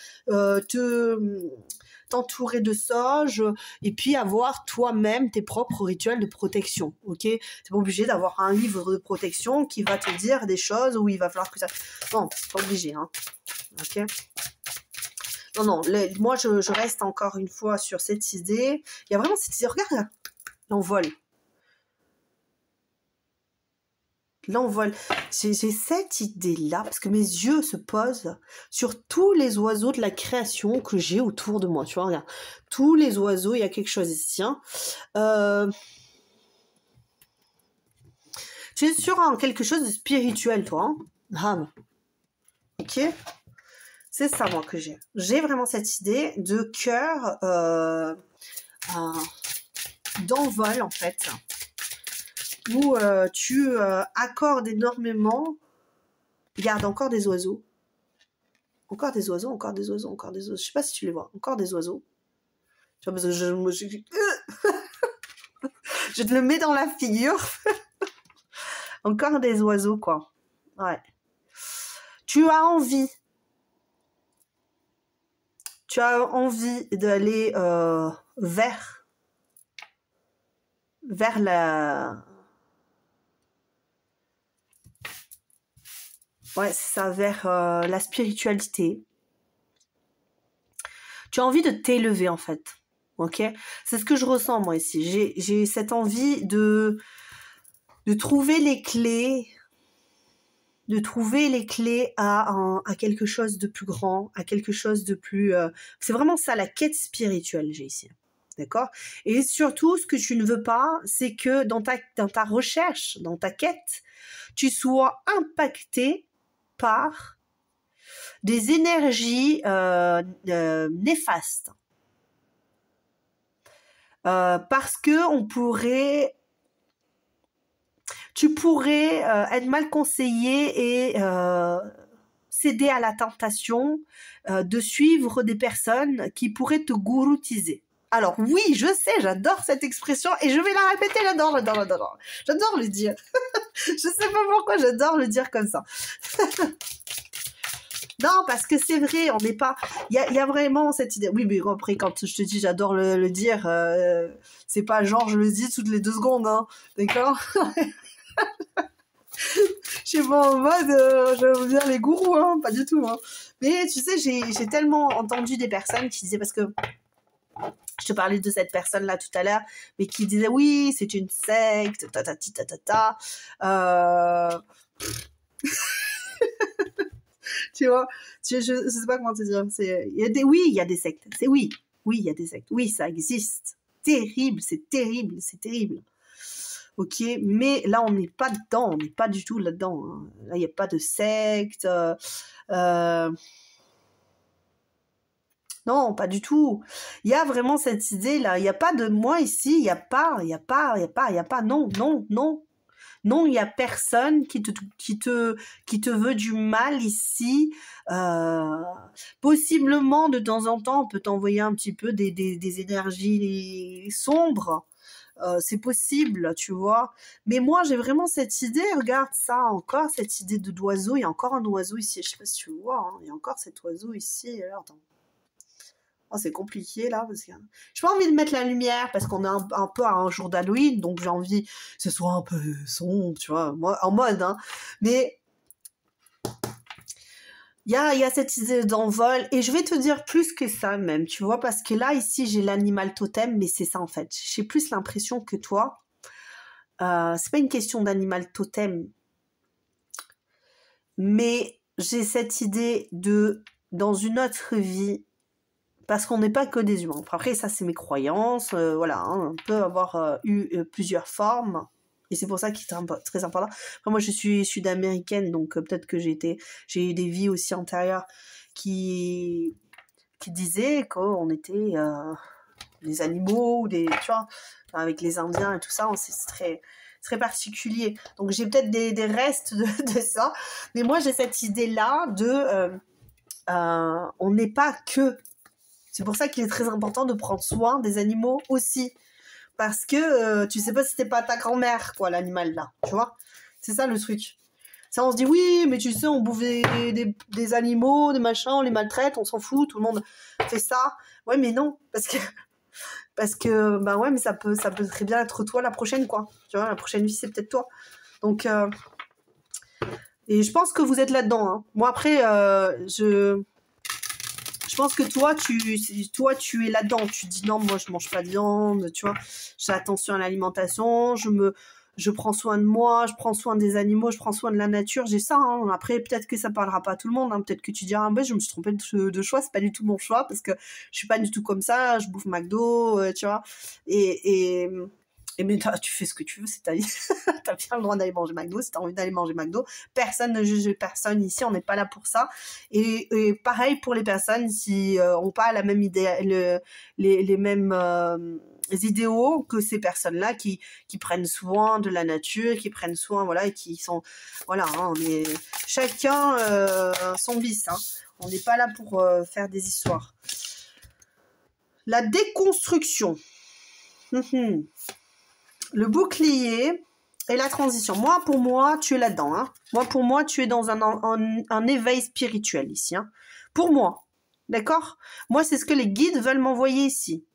t'entourer de sauge et puis avoir toi-même tes propres rituels de protection, ok? T'es pas obligé d'avoir un livre de protection qui va te dire des choses où il va falloir que ça... Non, c'est pas obligé, hein, ok? Non, moi je reste encore une fois sur cette idée. Il y a vraiment cette idée, regarde là, l'envol. L'envol. J'ai cette idée-là, parce que mes yeux se posent sur tous les oiseaux de la création que j'ai autour de moi. Tu vois, regarde. Tous les oiseaux, il y a quelque chose ici. Hein. Tu es sur quelque chose de spirituel, toi. Hein. Ok. C'est ça, moi, que j'ai. J'ai vraiment cette idée de cœur d'envol, en fait. Où tu accordes énormément. Regarde, encore des oiseaux. Encore des oiseaux, encore des oiseaux, encore des oiseaux. Je sais pas si tu les vois. Encore des oiseaux. Tu vois, parce que je te le mets dans la figure. Encore des oiseaux, quoi. Ouais. Tu as envie. Tu as envie d'aller vers la... Ouais, c'est ça, vers la spiritualité. Tu as envie de t'élever, en fait. Ok? C'est ce que je ressens, moi, ici. J'ai cette envie de trouver les clés, à quelque chose de plus grand, à quelque chose de plus... C'est vraiment ça, la quête spirituelle, j'ai ici. D'accord? Et surtout, ce que tu ne veux pas, c'est que dans ta recherche, dans ta quête, tu sois impacté par des énergies néfastes. Parce que tu pourrais être mal conseillé et céder à la tentation de suivre des personnes qui pourraient te gouroutiser. Alors oui, je sais, j'adore cette expression et je vais la répéter, j'adore le dire. Je sais pas pourquoi j'adore le dire comme ça. Non, parce que c'est vrai, on n'est pas... Il y a vraiment cette idée... Oui, mais après, quand je te dis j'adore le dire, c'est pas genre je le dis toutes les 2 secondes, hein, d'accord? Je suis pas en mode, je veux dire les gourous, hein, pas du tout. Hein. Mais tu sais, j'ai tellement entendu des personnes qui disaient, parce que Je te parlais de cette personne-là tout à l'heure, mais qui disait oui, c'est une secte, tatati tatata. Tu vois, je sais pas comment te dire. Oui, il y a des sectes. Oui, il y a des sectes. Oui, ça existe. Terrible, c'est terrible, c'est terrible. Ok, mais là, on n'est pas dedans, on n'est pas du tout là-dedans. Hein. Là, il n'y a pas de secte. Non, pas du tout. Il y a vraiment cette idée-là. Il n'y a pas de moi ici. Il n'y a pas. Non, non, non. Non, il n'y a personne qui te veut du mal ici. Possiblement, de temps en temps, on peut t'envoyer un petit peu des énergies sombres. C'est possible, tu vois. Mais moi, j'ai vraiment cette idée, regarde ça, encore cette idée d'oiseau. Il y a encore un oiseau ici, je sais pas si tu le vois, hein. Il y a encore cet oiseau ici. Alors, attends. Oh, c'est compliqué là, parce que j'ai pas envie de mettre la lumière, parce qu'on est un peu à un jour d'Halloween, donc j'ai envie que ce soit un peu sombre, tu vois, moi, en mode, hein. Mais il y a cette idée d'envol, et je vais te dire plus que ça même, tu vois, parce que là, ici, j'ai l'animal totem, mais c'est ça en fait. J'ai plus l'impression que toi, c'est pas une question d'animal totem, mais j'ai cette idée de, dans une autre vie, parce qu'on n'est pas que des humains. Après, ça, c'est mes croyances, voilà, hein, on peut avoir eu plusieurs formes, et c'est pour ça qu'il est très important. Après, moi, je suis sud-américaine, donc peut-être que j'ai eu des vies aussi antérieures qui disaient qu'on était des animaux, ou des, tu vois, avec les Indiens et tout ça, c'est très particulier. Donc, j'ai peut-être des restes de ça, mais moi, j'ai cette idée-là de... on n'est pas que... C'est pour ça qu'il est très important de prendre soin des animaux aussi. Parce que tu sais pas si c'était pas ta grand-mère, quoi, l'animal là. Tu vois? C'est ça le truc. Ça, on se dit, oui, mais tu sais, on bouffe des animaux, des machins, on les maltraite, on s'en fout, tout le monde fait ça. Ouais, mais non. Parce que bah ouais, mais ça peut très bien être toi la prochaine, quoi. Tu vois, la prochaine vie, c'est peut-être toi. Donc, et je pense que vous êtes là-dedans. Hein. Moi, après, je pense que toi, tu es là-dedans. Tu dis non, moi, je mange pas de viande, tu vois. J'ai attention à l'alimentation, je prends soin de moi, je prends soin des animaux, je prends soin de la nature. J'ai ça. Hein. Après, peut-être que ça parlera pas à tout le monde. Hein. Peut-être que tu diras, ah, ben, je me suis trompée de choix. C'est pas du tout mon choix parce que je suis pas du tout comme ça. Je bouffe McDo, tu vois. Et mais tu fais ce que tu veux, c'est ta vie. T'as bien le droit d'aller manger McDo si t'as envie d'aller manger McDo. Personne ne juge personne ici, on n'est pas là pour ça. Et pareil pour les personnes si ont pas la même idée, les mêmes idéaux que ces personnes-là qui prennent soin de la nature, qui prennent soin, voilà, et qui sont, voilà, hein, on est chacun son vice. Hein. On n'est pas là pour faire des histoires. La déconstruction. Le bouclier et la transition. Pour moi, tu es là-dedans. Hein. Pour moi, tu es dans un éveil spirituel ici. Hein. Pour moi. D'accord? Moi, c'est ce que les guides veulent m'envoyer ici.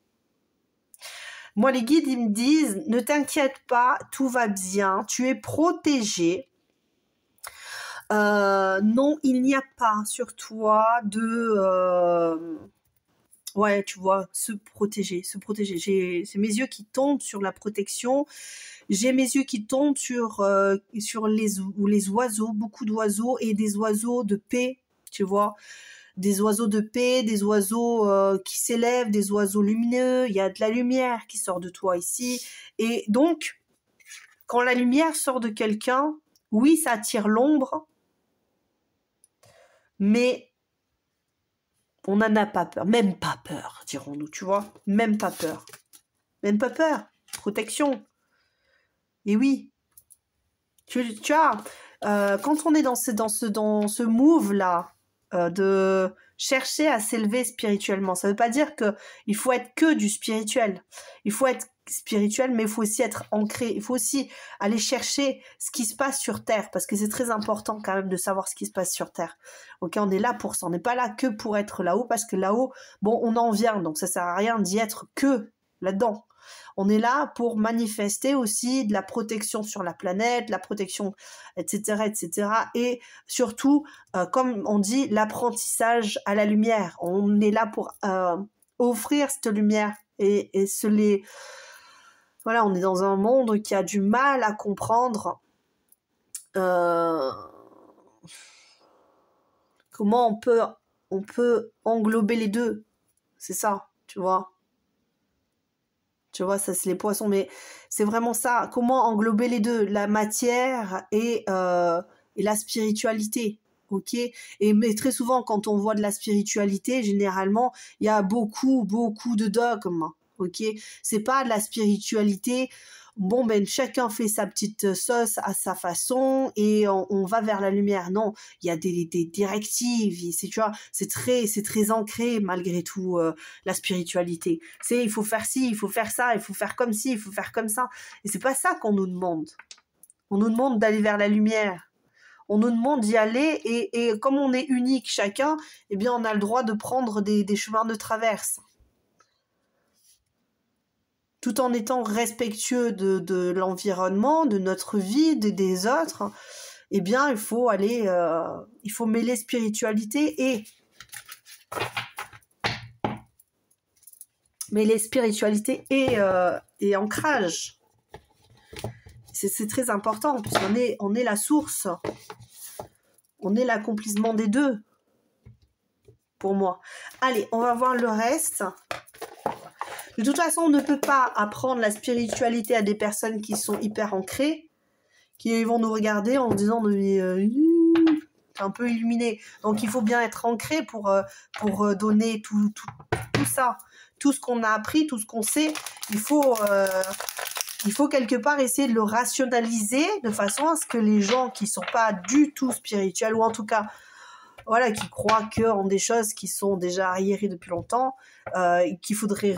Moi, les guides, ils me disent, ne t'inquiète pas, tout va bien, tu es protégé. Non, il n'y a pas sur toi de... Ouais, tu vois, se protéger. C'est mes yeux qui tombent sur la protection. J'ai mes yeux qui tombent sur les oiseaux, beaucoup d'oiseaux et des oiseaux de paix, tu vois. Des oiseaux de paix, des oiseaux qui s'élèvent, des oiseaux lumineux. Il y a de la lumière qui sort de toi ici. Et donc, quand la lumière sort de quelqu'un, oui, ça attire l'ombre, mais... on n'en a pas peur, même pas peur, dirons-nous, tu vois, même pas peur. Même pas peur, protection. Et oui, tu as, quand on est dans ce move-là, de chercher à s'élever spirituellement, ça veut pas dire qu'il faut être que du spirituel. Il faut être spirituel, mais il faut aussi être ancré. Il faut aussi aller chercher ce qui se passe sur Terre, parce que c'est très important quand même de savoir ce qui se passe sur Terre. Ok, on est là pour ça. On n'est pas là que pour être là-haut, parce que là-haut, bon, on en vient, donc ça sert à rien d'y être que là-dedans. On est là pour manifester aussi de la protection sur la planète, la protection, etc., etc. Et surtout, comme on dit, l'apprentissage à la lumière. On est là pour offrir cette lumière Et voilà, on est dans un monde qui a du mal à comprendre comment on peut englober les deux. C'est ça, tu vois. Tu vois, ça c'est les poissons, mais c'est vraiment ça. Comment englober les deux, la matière et la spiritualité, ok? Mais très souvent, quand on voit de la spiritualité, généralement, il y a beaucoup de dogmes, ok? C'est pas de la spiritualité. Bon, ben chacun fait sa petite sauce à sa façon et on va vers la lumière. Non, il y a des directives. Tu vois, c'est très ancré malgré tout la spiritualité. Il faut faire ci, il faut faire ça, il faut faire comme ci, il faut faire comme ça. Et c'est pas ça qu'on nous demande. On nous demande d'aller vers la lumière. On nous demande d'y aller et comme on est unique chacun, eh bien on a le droit de prendre des chemins de traverse. Tout en étant respectueux de l'environnement, de notre vie, des autres, eh bien, il faut mêler spiritualité et ancrage. C'est très important, puisqu'on est la source. On est l'accomplissement des deux, pour moi. Allez, on va voir le reste. De toute façon, on ne peut pas apprendre la spiritualité à des personnes qui sont hyper ancrées, qui vont nous regarder en disant un peu illuminé. Donc il faut bien être ancré pour donner tout ça, tout ce qu'on a appris, tout ce qu'on sait. Il faut quelque part essayer de le rationaliser de façon à ce que les gens qui sont pas du tout spirituels, ou en tout cas voilà, qui croient en des choses qui sont déjà arriérées depuis longtemps, qu'il faudrait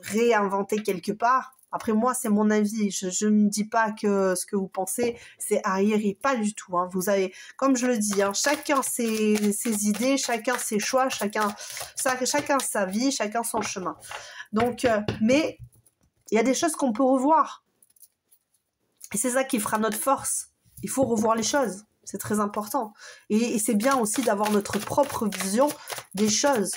réinventer quelque part. Après, moi, c'est mon avis. Je ne dis pas que ce que vous pensez, c'est arriéré. Pas du tout. Hein. Vous avez, comme je le dis, hein, chacun ses idées, chacun ses choix, chacun sa vie, chacun son chemin. Donc, mais il y a des choses qu'on peut revoir. Et c'est ça qui fera notre force. Il faut revoir les choses. C'est très important. Et c'est bien aussi d'avoir notre propre vision des choses.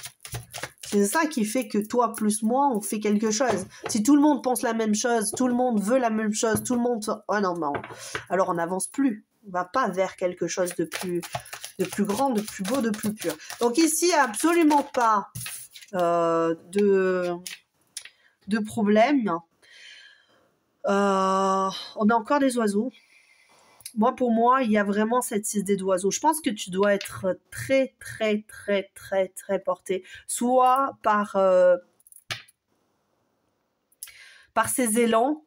C'est ça qui fait que toi plus moi, on fait quelque chose. Si tout le monde pense la même chose, tout le monde veut la même chose, tout le monde... Oh non, alors on n'avance plus. On va pas vers quelque chose de plus grand, de plus beau, de plus pur. Donc ici, absolument pas de problème. On a encore des oiseaux. Pour moi, il y a vraiment cette idée d'oiseau. Je pense que tu dois être très, très, très, très, très porté. Soit par ces élans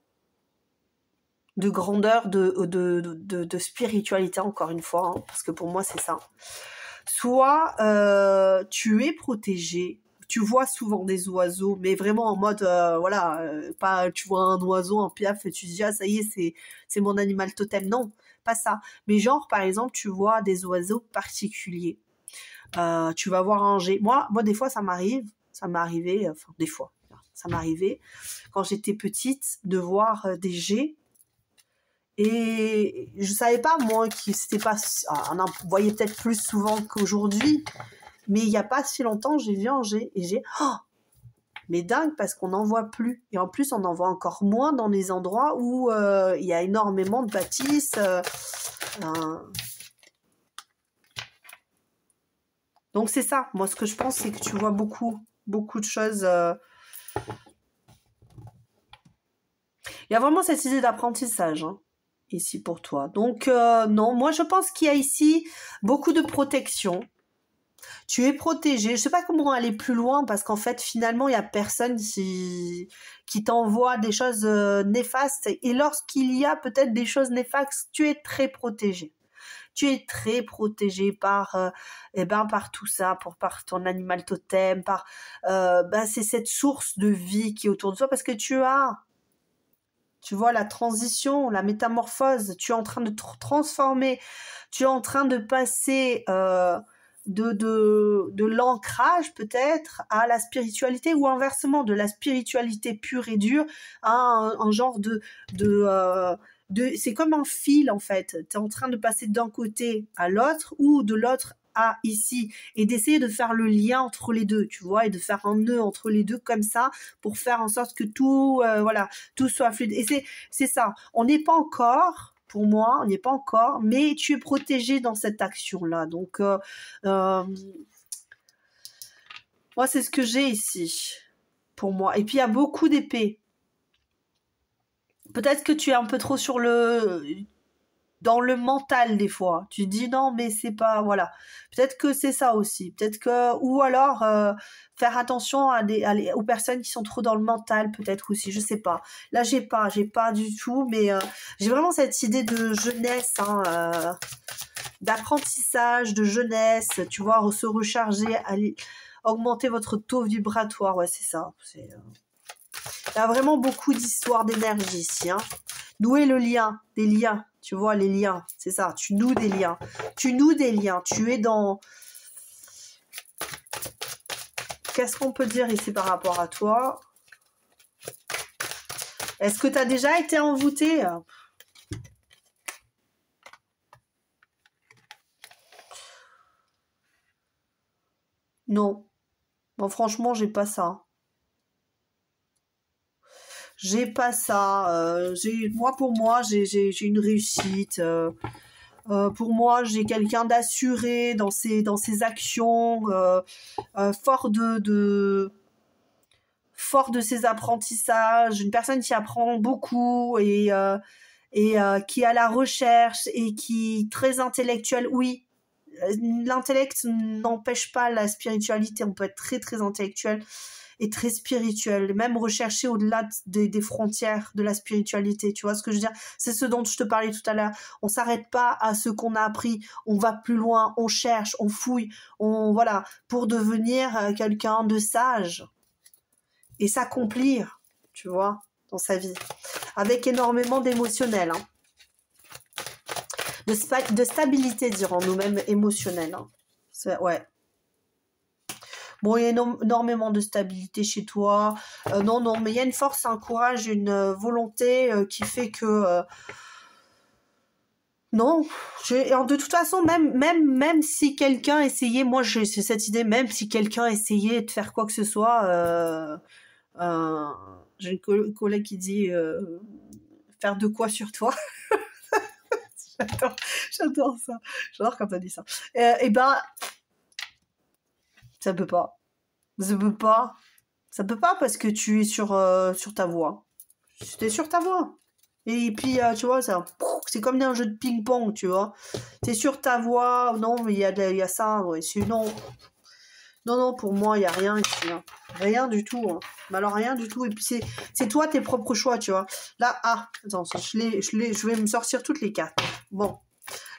de grandeur, de spiritualité, encore une fois, hein, parce que pour moi, c'est ça. Soit tu es protégé. Tu vois souvent des oiseaux, mais vraiment en mode, pas tu vois un oiseau, un piaf, et tu te dis, ah, ça y est, c'est mon animal totem. Non, pas ça. Mais genre, par exemple, tu vois des oiseaux particuliers. Tu vas voir un jet. Moi, des fois, ça m'arrivait, quand j'étais petite, de voir des jets. Et je savais pas, moi, que c'était pas... on en voyait peut-être plus souvent qu'aujourd'hui. Mais il n'y a pas si longtemps, j'ai vu un jet et j'ai... Oh, mais dingue, parce qu'on n'en voit plus. Et en plus, on en voit encore moins dans les endroits où il y a énormément de bâtisses. Donc c'est ça. Moi, ce que je pense, c'est que tu vois beaucoup de choses. Il y a vraiment cette idée d'apprentissage, hein, ici pour toi. Donc non, moi je pense qu'il y a ici beaucoup de protection. Tu es protégé. Je sais pas comment aller plus loin parce qu'en fait, finalement, il y a personne qui t'envoie des choses néfastes. Et lorsqu'il y a peut-être des choses néfastes, tu es très protégé. Tu es très protégé par tout ça, par ton animal totem, c'est cette source de vie qui est autour de toi parce que tu vois la transition, la métamorphose, tu es en train de te transformer, tu es en train de passer de l'ancrage peut-être à la spiritualité ou inversement de la spiritualité pure et dure à un genre c'est comme un fil en fait. Tu es en train de passer d'un côté à l'autre ou de l'autre à ici, et d'essayer de faire le lien entre les deux, tu vois, et de faire un nœud entre les deux comme ça, pour faire en sorte que tout, voilà, tout soit fluide. Et c'est ça, on n'est pas encore, pour moi, on n'y est pas encore, mais tu es protégé dans cette action-là. Donc, moi, c'est ce que j'ai ici, pour moi. Et puis, il y a beaucoup d'épées. Peut-être que tu es un peu trop dans le mental des fois. Tu dis non, mais c'est pas, voilà. Peut-être que c'est ça aussi. Peut-être que, ou alors faire attention aux personnes qui sont trop dans le mental, peut-être aussi. Je sais pas. Là, j'ai pas du tout, mais j'ai vraiment cette idée de jeunesse, hein, d'apprentissage, de jeunesse. Tu vois, se recharger, aller augmenter votre taux vibratoire. Ouais, c'est ça. Il y a vraiment beaucoup d'histoires d'énergie ici, hein. Nouer le lien, des liens, tu vois, les liens, c'est ça, tu noues des liens. Tu noues des liens, tu es dans... Qu'est-ce qu'on peut dire ici par rapport à toi? Est-ce que tu as déjà été envoûté? Non. Bon, franchement, j'ai pas ça. J'ai pas ça. Moi, pour moi, j'ai une réussite. Pour moi, j'ai quelqu'un d'assuré dans ses actions, fort fort de ses apprentissages, une personne qui apprend beaucoup et qui est à la recherche et qui est très intellectuelle. Oui, l'intellect n'empêche pas la spiritualité. On peut être très très intellectuel et très spirituel, même rechercher au-delà des frontières de la spiritualité. Tu vois ce que je veux dire? C'est ce dont je te parlais tout à l'heure. On s'arrête pas à ce qu'on a appris, on va plus loin, on cherche, on fouille, voilà, pour devenir quelqu'un de sage et s'accomplir, tu vois, dans sa vie, avec énormément d'émotionnel, hein. De stabilité, dirons-nous, même émotionnelle, hein. Ouais. Bon, il y a énormément de stabilité chez toi. Non, mais il y a une force, un courage, une volonté qui fait que... non, de toute façon, même si quelqu'un essayait, moi j'ai cette idée, même si quelqu'un essayait de faire quoi que ce soit, j'ai une collègue qui dit faire de quoi sur toi. J'adore ça. J'adore quand elle dit ça. Et ben, ça peut pas. Ça peut pas. Ça peut pas parce que tu es sur ta voie. Tu es sur ta voie. Et puis, tu vois, c'est comme dans un jeu de ping-pong, tu vois. T'es sur ta voie. Non, mais il y a ça. Ouais, sinon, non, pour moi, il n'y a rien ici, hein. Rien du tout, hein. Mais alors, rien du tout. Et puis, c'est toi, tes propres choix, tu vois. Là, attends, je vais me sortir toutes les cartes. Bon.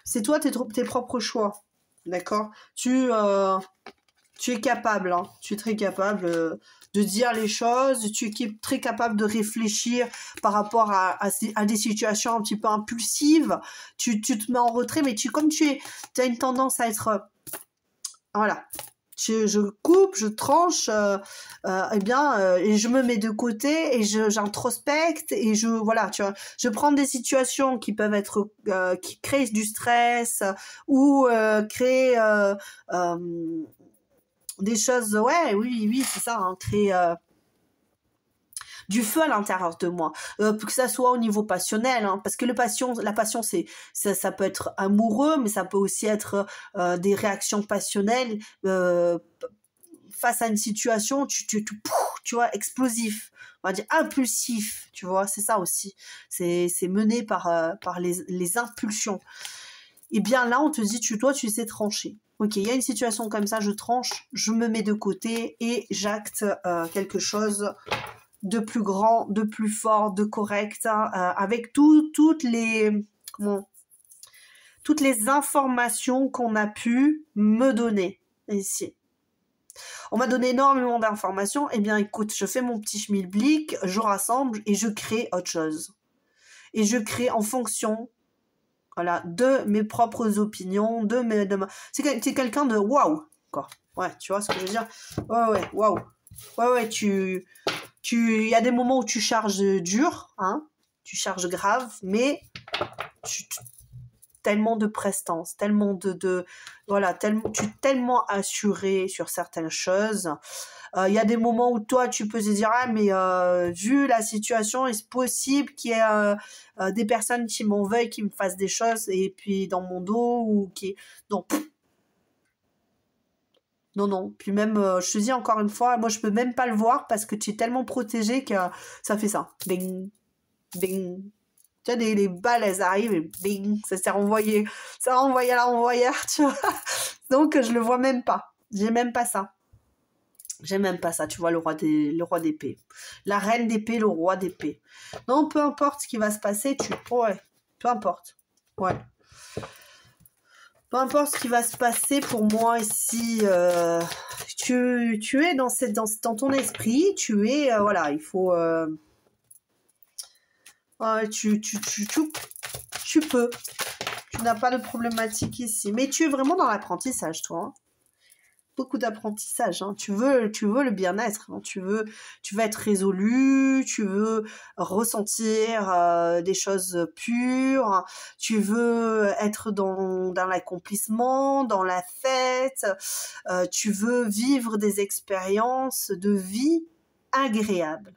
C'est toi, tes propres choix. D'accord? Tu es capable, hein. Tu es très capable de dire les choses. Tu es très capable de réfléchir par rapport à des situations un petit peu impulsives. Tu te mets en retrait, mais comme tu as une tendance à être... voilà. Je coupe, je tranche, et je me mets de côté et j'introspecte et voilà, tu vois, je prends des situations qui peuvent être qui créent du stress ou créer des choses, ouais, oui, c'est ça, hein, créer du feu à l'intérieur de moi, que ça soit au niveau passionnel, hein, parce que la passion, ça peut être amoureux, mais ça peut aussi être des réactions passionnelles face à une situation, tu vois, explosif, on va dire impulsif, tu vois, c'est ça aussi, c'est mené par les impulsions. Et bien là, on te dit, toi, tu sais trancher. Ok, il y a une situation comme ça, je tranche, je me mets de côté et j'acte quelque chose de plus grand, de plus fort, de correct, hein, avec toutes les informations qu'on a pu me donner ici. On m'a donné énormément d'informations. Eh bien, écoute, je fais mon petit schmilblick, je rassemble et je crée autre chose. Et je crée en fonction, voilà, de mes propres opinions, c'est quelqu'un de waouh, quoi. Ouais, tu vois ce que je veux dire? Ouais, waouh. Ouais, il y a des moments où tu charges dur, hein, tu charges grave, mais tellement de prestance, tellement voilà, tu es tellement assuré sur certaines choses. Il y a des moments où toi, tu peux te dire, ah, mais vu la situation, est-ce possible qu'il y ait des personnes qui m'en veuillent, qui me fassent des choses, et puis dans mon dos, ou qui... Non, non, non. Puis même, je te dis encore une fois, moi, je peux même pas le voir parce que tu es tellement protégé que ça fait ça. Bing, bing. Tu vois, les balles, elles arrivent et bing, ça s'est renvoyé. Ça a renvoyé à l'envoyeur, tu vois. Donc, je le vois même pas. J'ai même pas ça. J'ai même pas ça, tu vois, le roi d'épée. La reine d'épée, le roi d'épée. Non, peu importe ce qui va se passer, ouais, peu importe. Ouais. Peu importe ce qui va se passer pour moi ici, tu es dans ton esprit, tu es, voilà, il faut... tu peux. Tu n'as pas de problématique ici. Mais tu es vraiment dans l'apprentissage, toi. Hein. Beaucoup d'apprentissage. Hein. Tu veux le bien-être. Hein. Tu veux être résolu. Tu veux ressentir des choses pures. Tu veux être dans l'accomplissement, dans la fête. Tu veux vivre des expériences de vie agréables.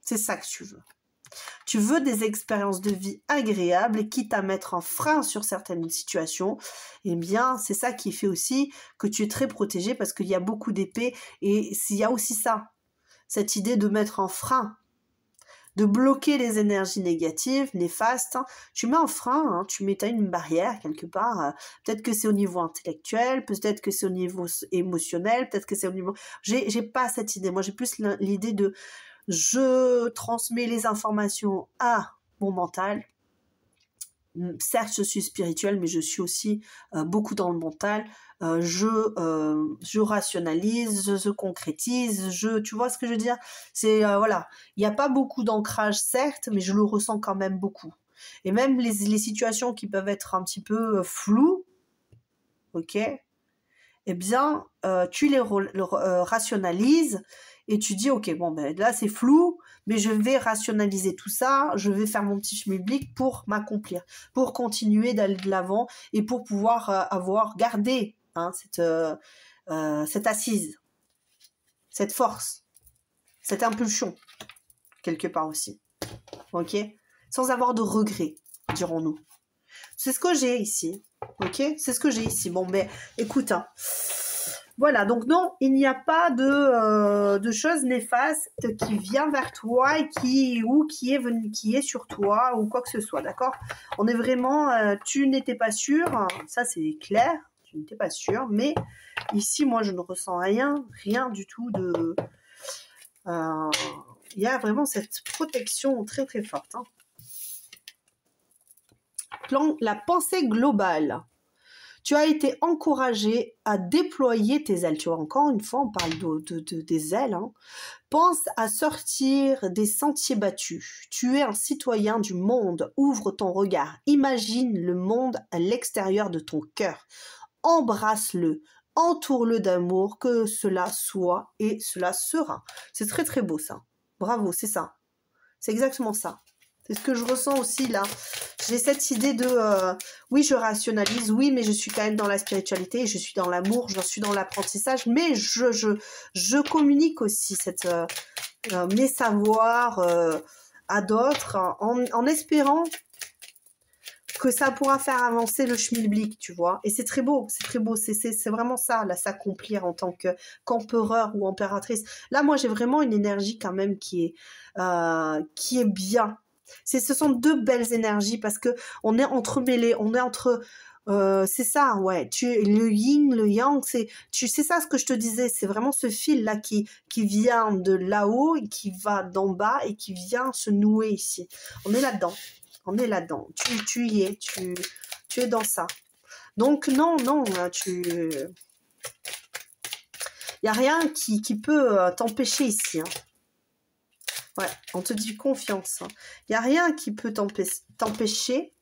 C'est ça que tu veux. Tu veux des expériences de vie agréables et quitte à mettre un frein sur certaines situations, eh bien, c'est ça qui fait aussi que tu es très protégé parce qu'il y a beaucoup d'épées et il y a aussi ça, cette idée de mettre un frein, de bloquer les énergies négatives, néfastes. Hein. Tu mets un frein, hein, tu mets une barrière quelque part. Peut-être que c'est au niveau intellectuel, peut-être que c'est au niveau émotionnel, peut-être que c'est au niveau... J'ai pas cette idée. Moi, j'ai plus l'idée de... Je transmets les informations à mon mental. Certes, je suis spirituelle, mais je suis aussi beaucoup dans le mental. Je rationalise, je concrétise, tu vois ce que je veux dire? C'est, voilà, il n'y a pas beaucoup d'ancrage, certes, mais je le ressens quand même beaucoup. Et même les situations qui peuvent être un petit peu floues, ok? Eh bien, tu les rationalises et tu dis, ok, bon, ben là, c'est flou, mais je vais rationaliser tout ça, je vais faire mon petit schmilblick pour m'accomplir, pour continuer d'aller de l'avant et pour pouvoir garder hein, cette assise, cette force, cette impulsion, quelque part aussi. Ok? Sans avoir de regrets, dirons-nous. C'est ce que j'ai ici. Ok? C'est ce que j'ai ici. Bon, mais écoute, hein. Voilà, donc non, il n'y a pas de choses néfastes qui vient vers toi et qui est sur toi ou quoi que ce soit, d'accord? On est vraiment, tu n'étais pas sûr, ça c'est clair, tu n'étais pas sûr, mais ici, moi, je ne ressens rien du tout de... Il y a vraiment cette protection très très forte. Hein. La pensée globale. Tu as été encouragé à déployer tes ailes. Tu vois, encore une fois, on parle des ailes. Hein. Pense à sortir des sentiers battus. Tu es un citoyen du monde. Ouvre ton regard. Imagine le monde à l'extérieur de ton cœur. Embrasse-le. Entoure-le d'amour, que cela soit et cela sera. C'est très très beau ça. Bravo, c'est ça. C'est exactement ça. C'est ce que je ressens aussi là. J'ai cette idée de, oui, je rationalise, oui, mais je suis quand même dans la spiritualité, je suis dans l'amour, je suis dans l'apprentissage, mais je communique aussi mes savoirs à d'autres en espérant que ça pourra faire avancer le schmilblick, tu vois. Et c'est très beau, c'est vraiment ça, là, s'accomplir en tant qu'empereur ou impératrice. Là, moi, j'ai vraiment une énergie quand même qui est bien. Ce sont deux belles énergies parce que on est entremêlés, on est entre... c'est ça, ouais. Le yin, le yang, c'est ça ce que je te disais. C'est vraiment ce fil-là qui vient de là-haut et qui va d'en bas et qui vient se nouer ici. On est là-dedans. On est là-dedans. Tu y es. Tu es dans ça. Donc, non, il n'y a rien qui peut t'empêcher ici. Hein. Ouais, on te dit confiance. Il n'y a rien qui peut t'empêcher.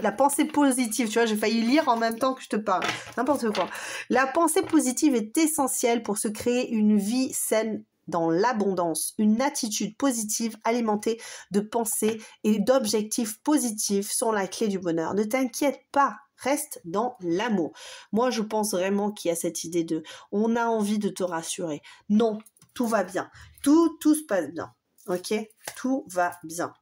La pensée positive, tu vois, j'ai failli lire en même temps que je te parle. N'importe quoi. La pensée positive est essentielle pour se créer une vie saine dans l'abondance. Une attitude positive alimentée de pensées et d'objectifs positifs sont la clé du bonheur. Ne t'inquiète pas. Reste dans l'amour. Moi, je pense vraiment qu'il y a cette idée de on a envie de te rassurer. Non, tout va bien. Tout se passe bien. Ok? Tout va bien.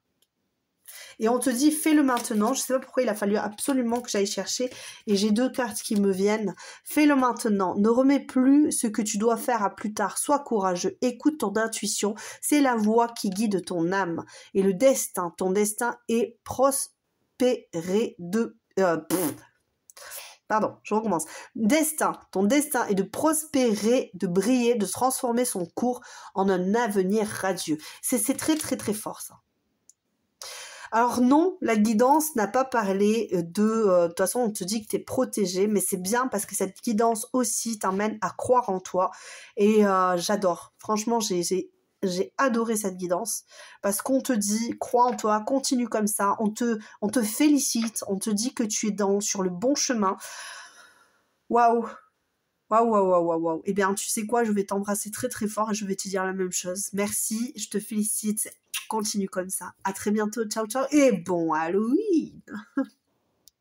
Et on te dit, fais-le maintenant. Je ne sais pas pourquoi il a fallu absolument que j'aille chercher. Et j'ai 2 cartes qui me viennent. Fais-le maintenant. Ne remets plus ce que tu dois faire à plus tard. Sois courageux. Écoute ton intuition. C'est la voix qui guide ton âme. Et le destin, ton destin est prospéré de... Pardon, je recommence. Destin, ton destin est de prospérer, de briller, de transformer son cours en un avenir radieux. C'est très, très, très fort, ça. Alors non, la guidance n'a pas parlé de toute façon, on te dit que tu es protégé, mais c'est bien parce que cette guidance aussi t'emmène à croire en toi. Et j'adore. Franchement, j'ai adoré cette guidance parce qu'on te dit, crois en toi, continue comme ça. On te félicite, on te dit que tu es sur le bon chemin. Waouh! Waouh, waouh, waouh, waouh, waouh. Eh bien, tu sais quoi, je vais t'embrasser très très fort et je vais te dire la même chose. Merci, je te félicite. Continue comme ça. À très bientôt. Ciao, ciao. Et bon Halloween!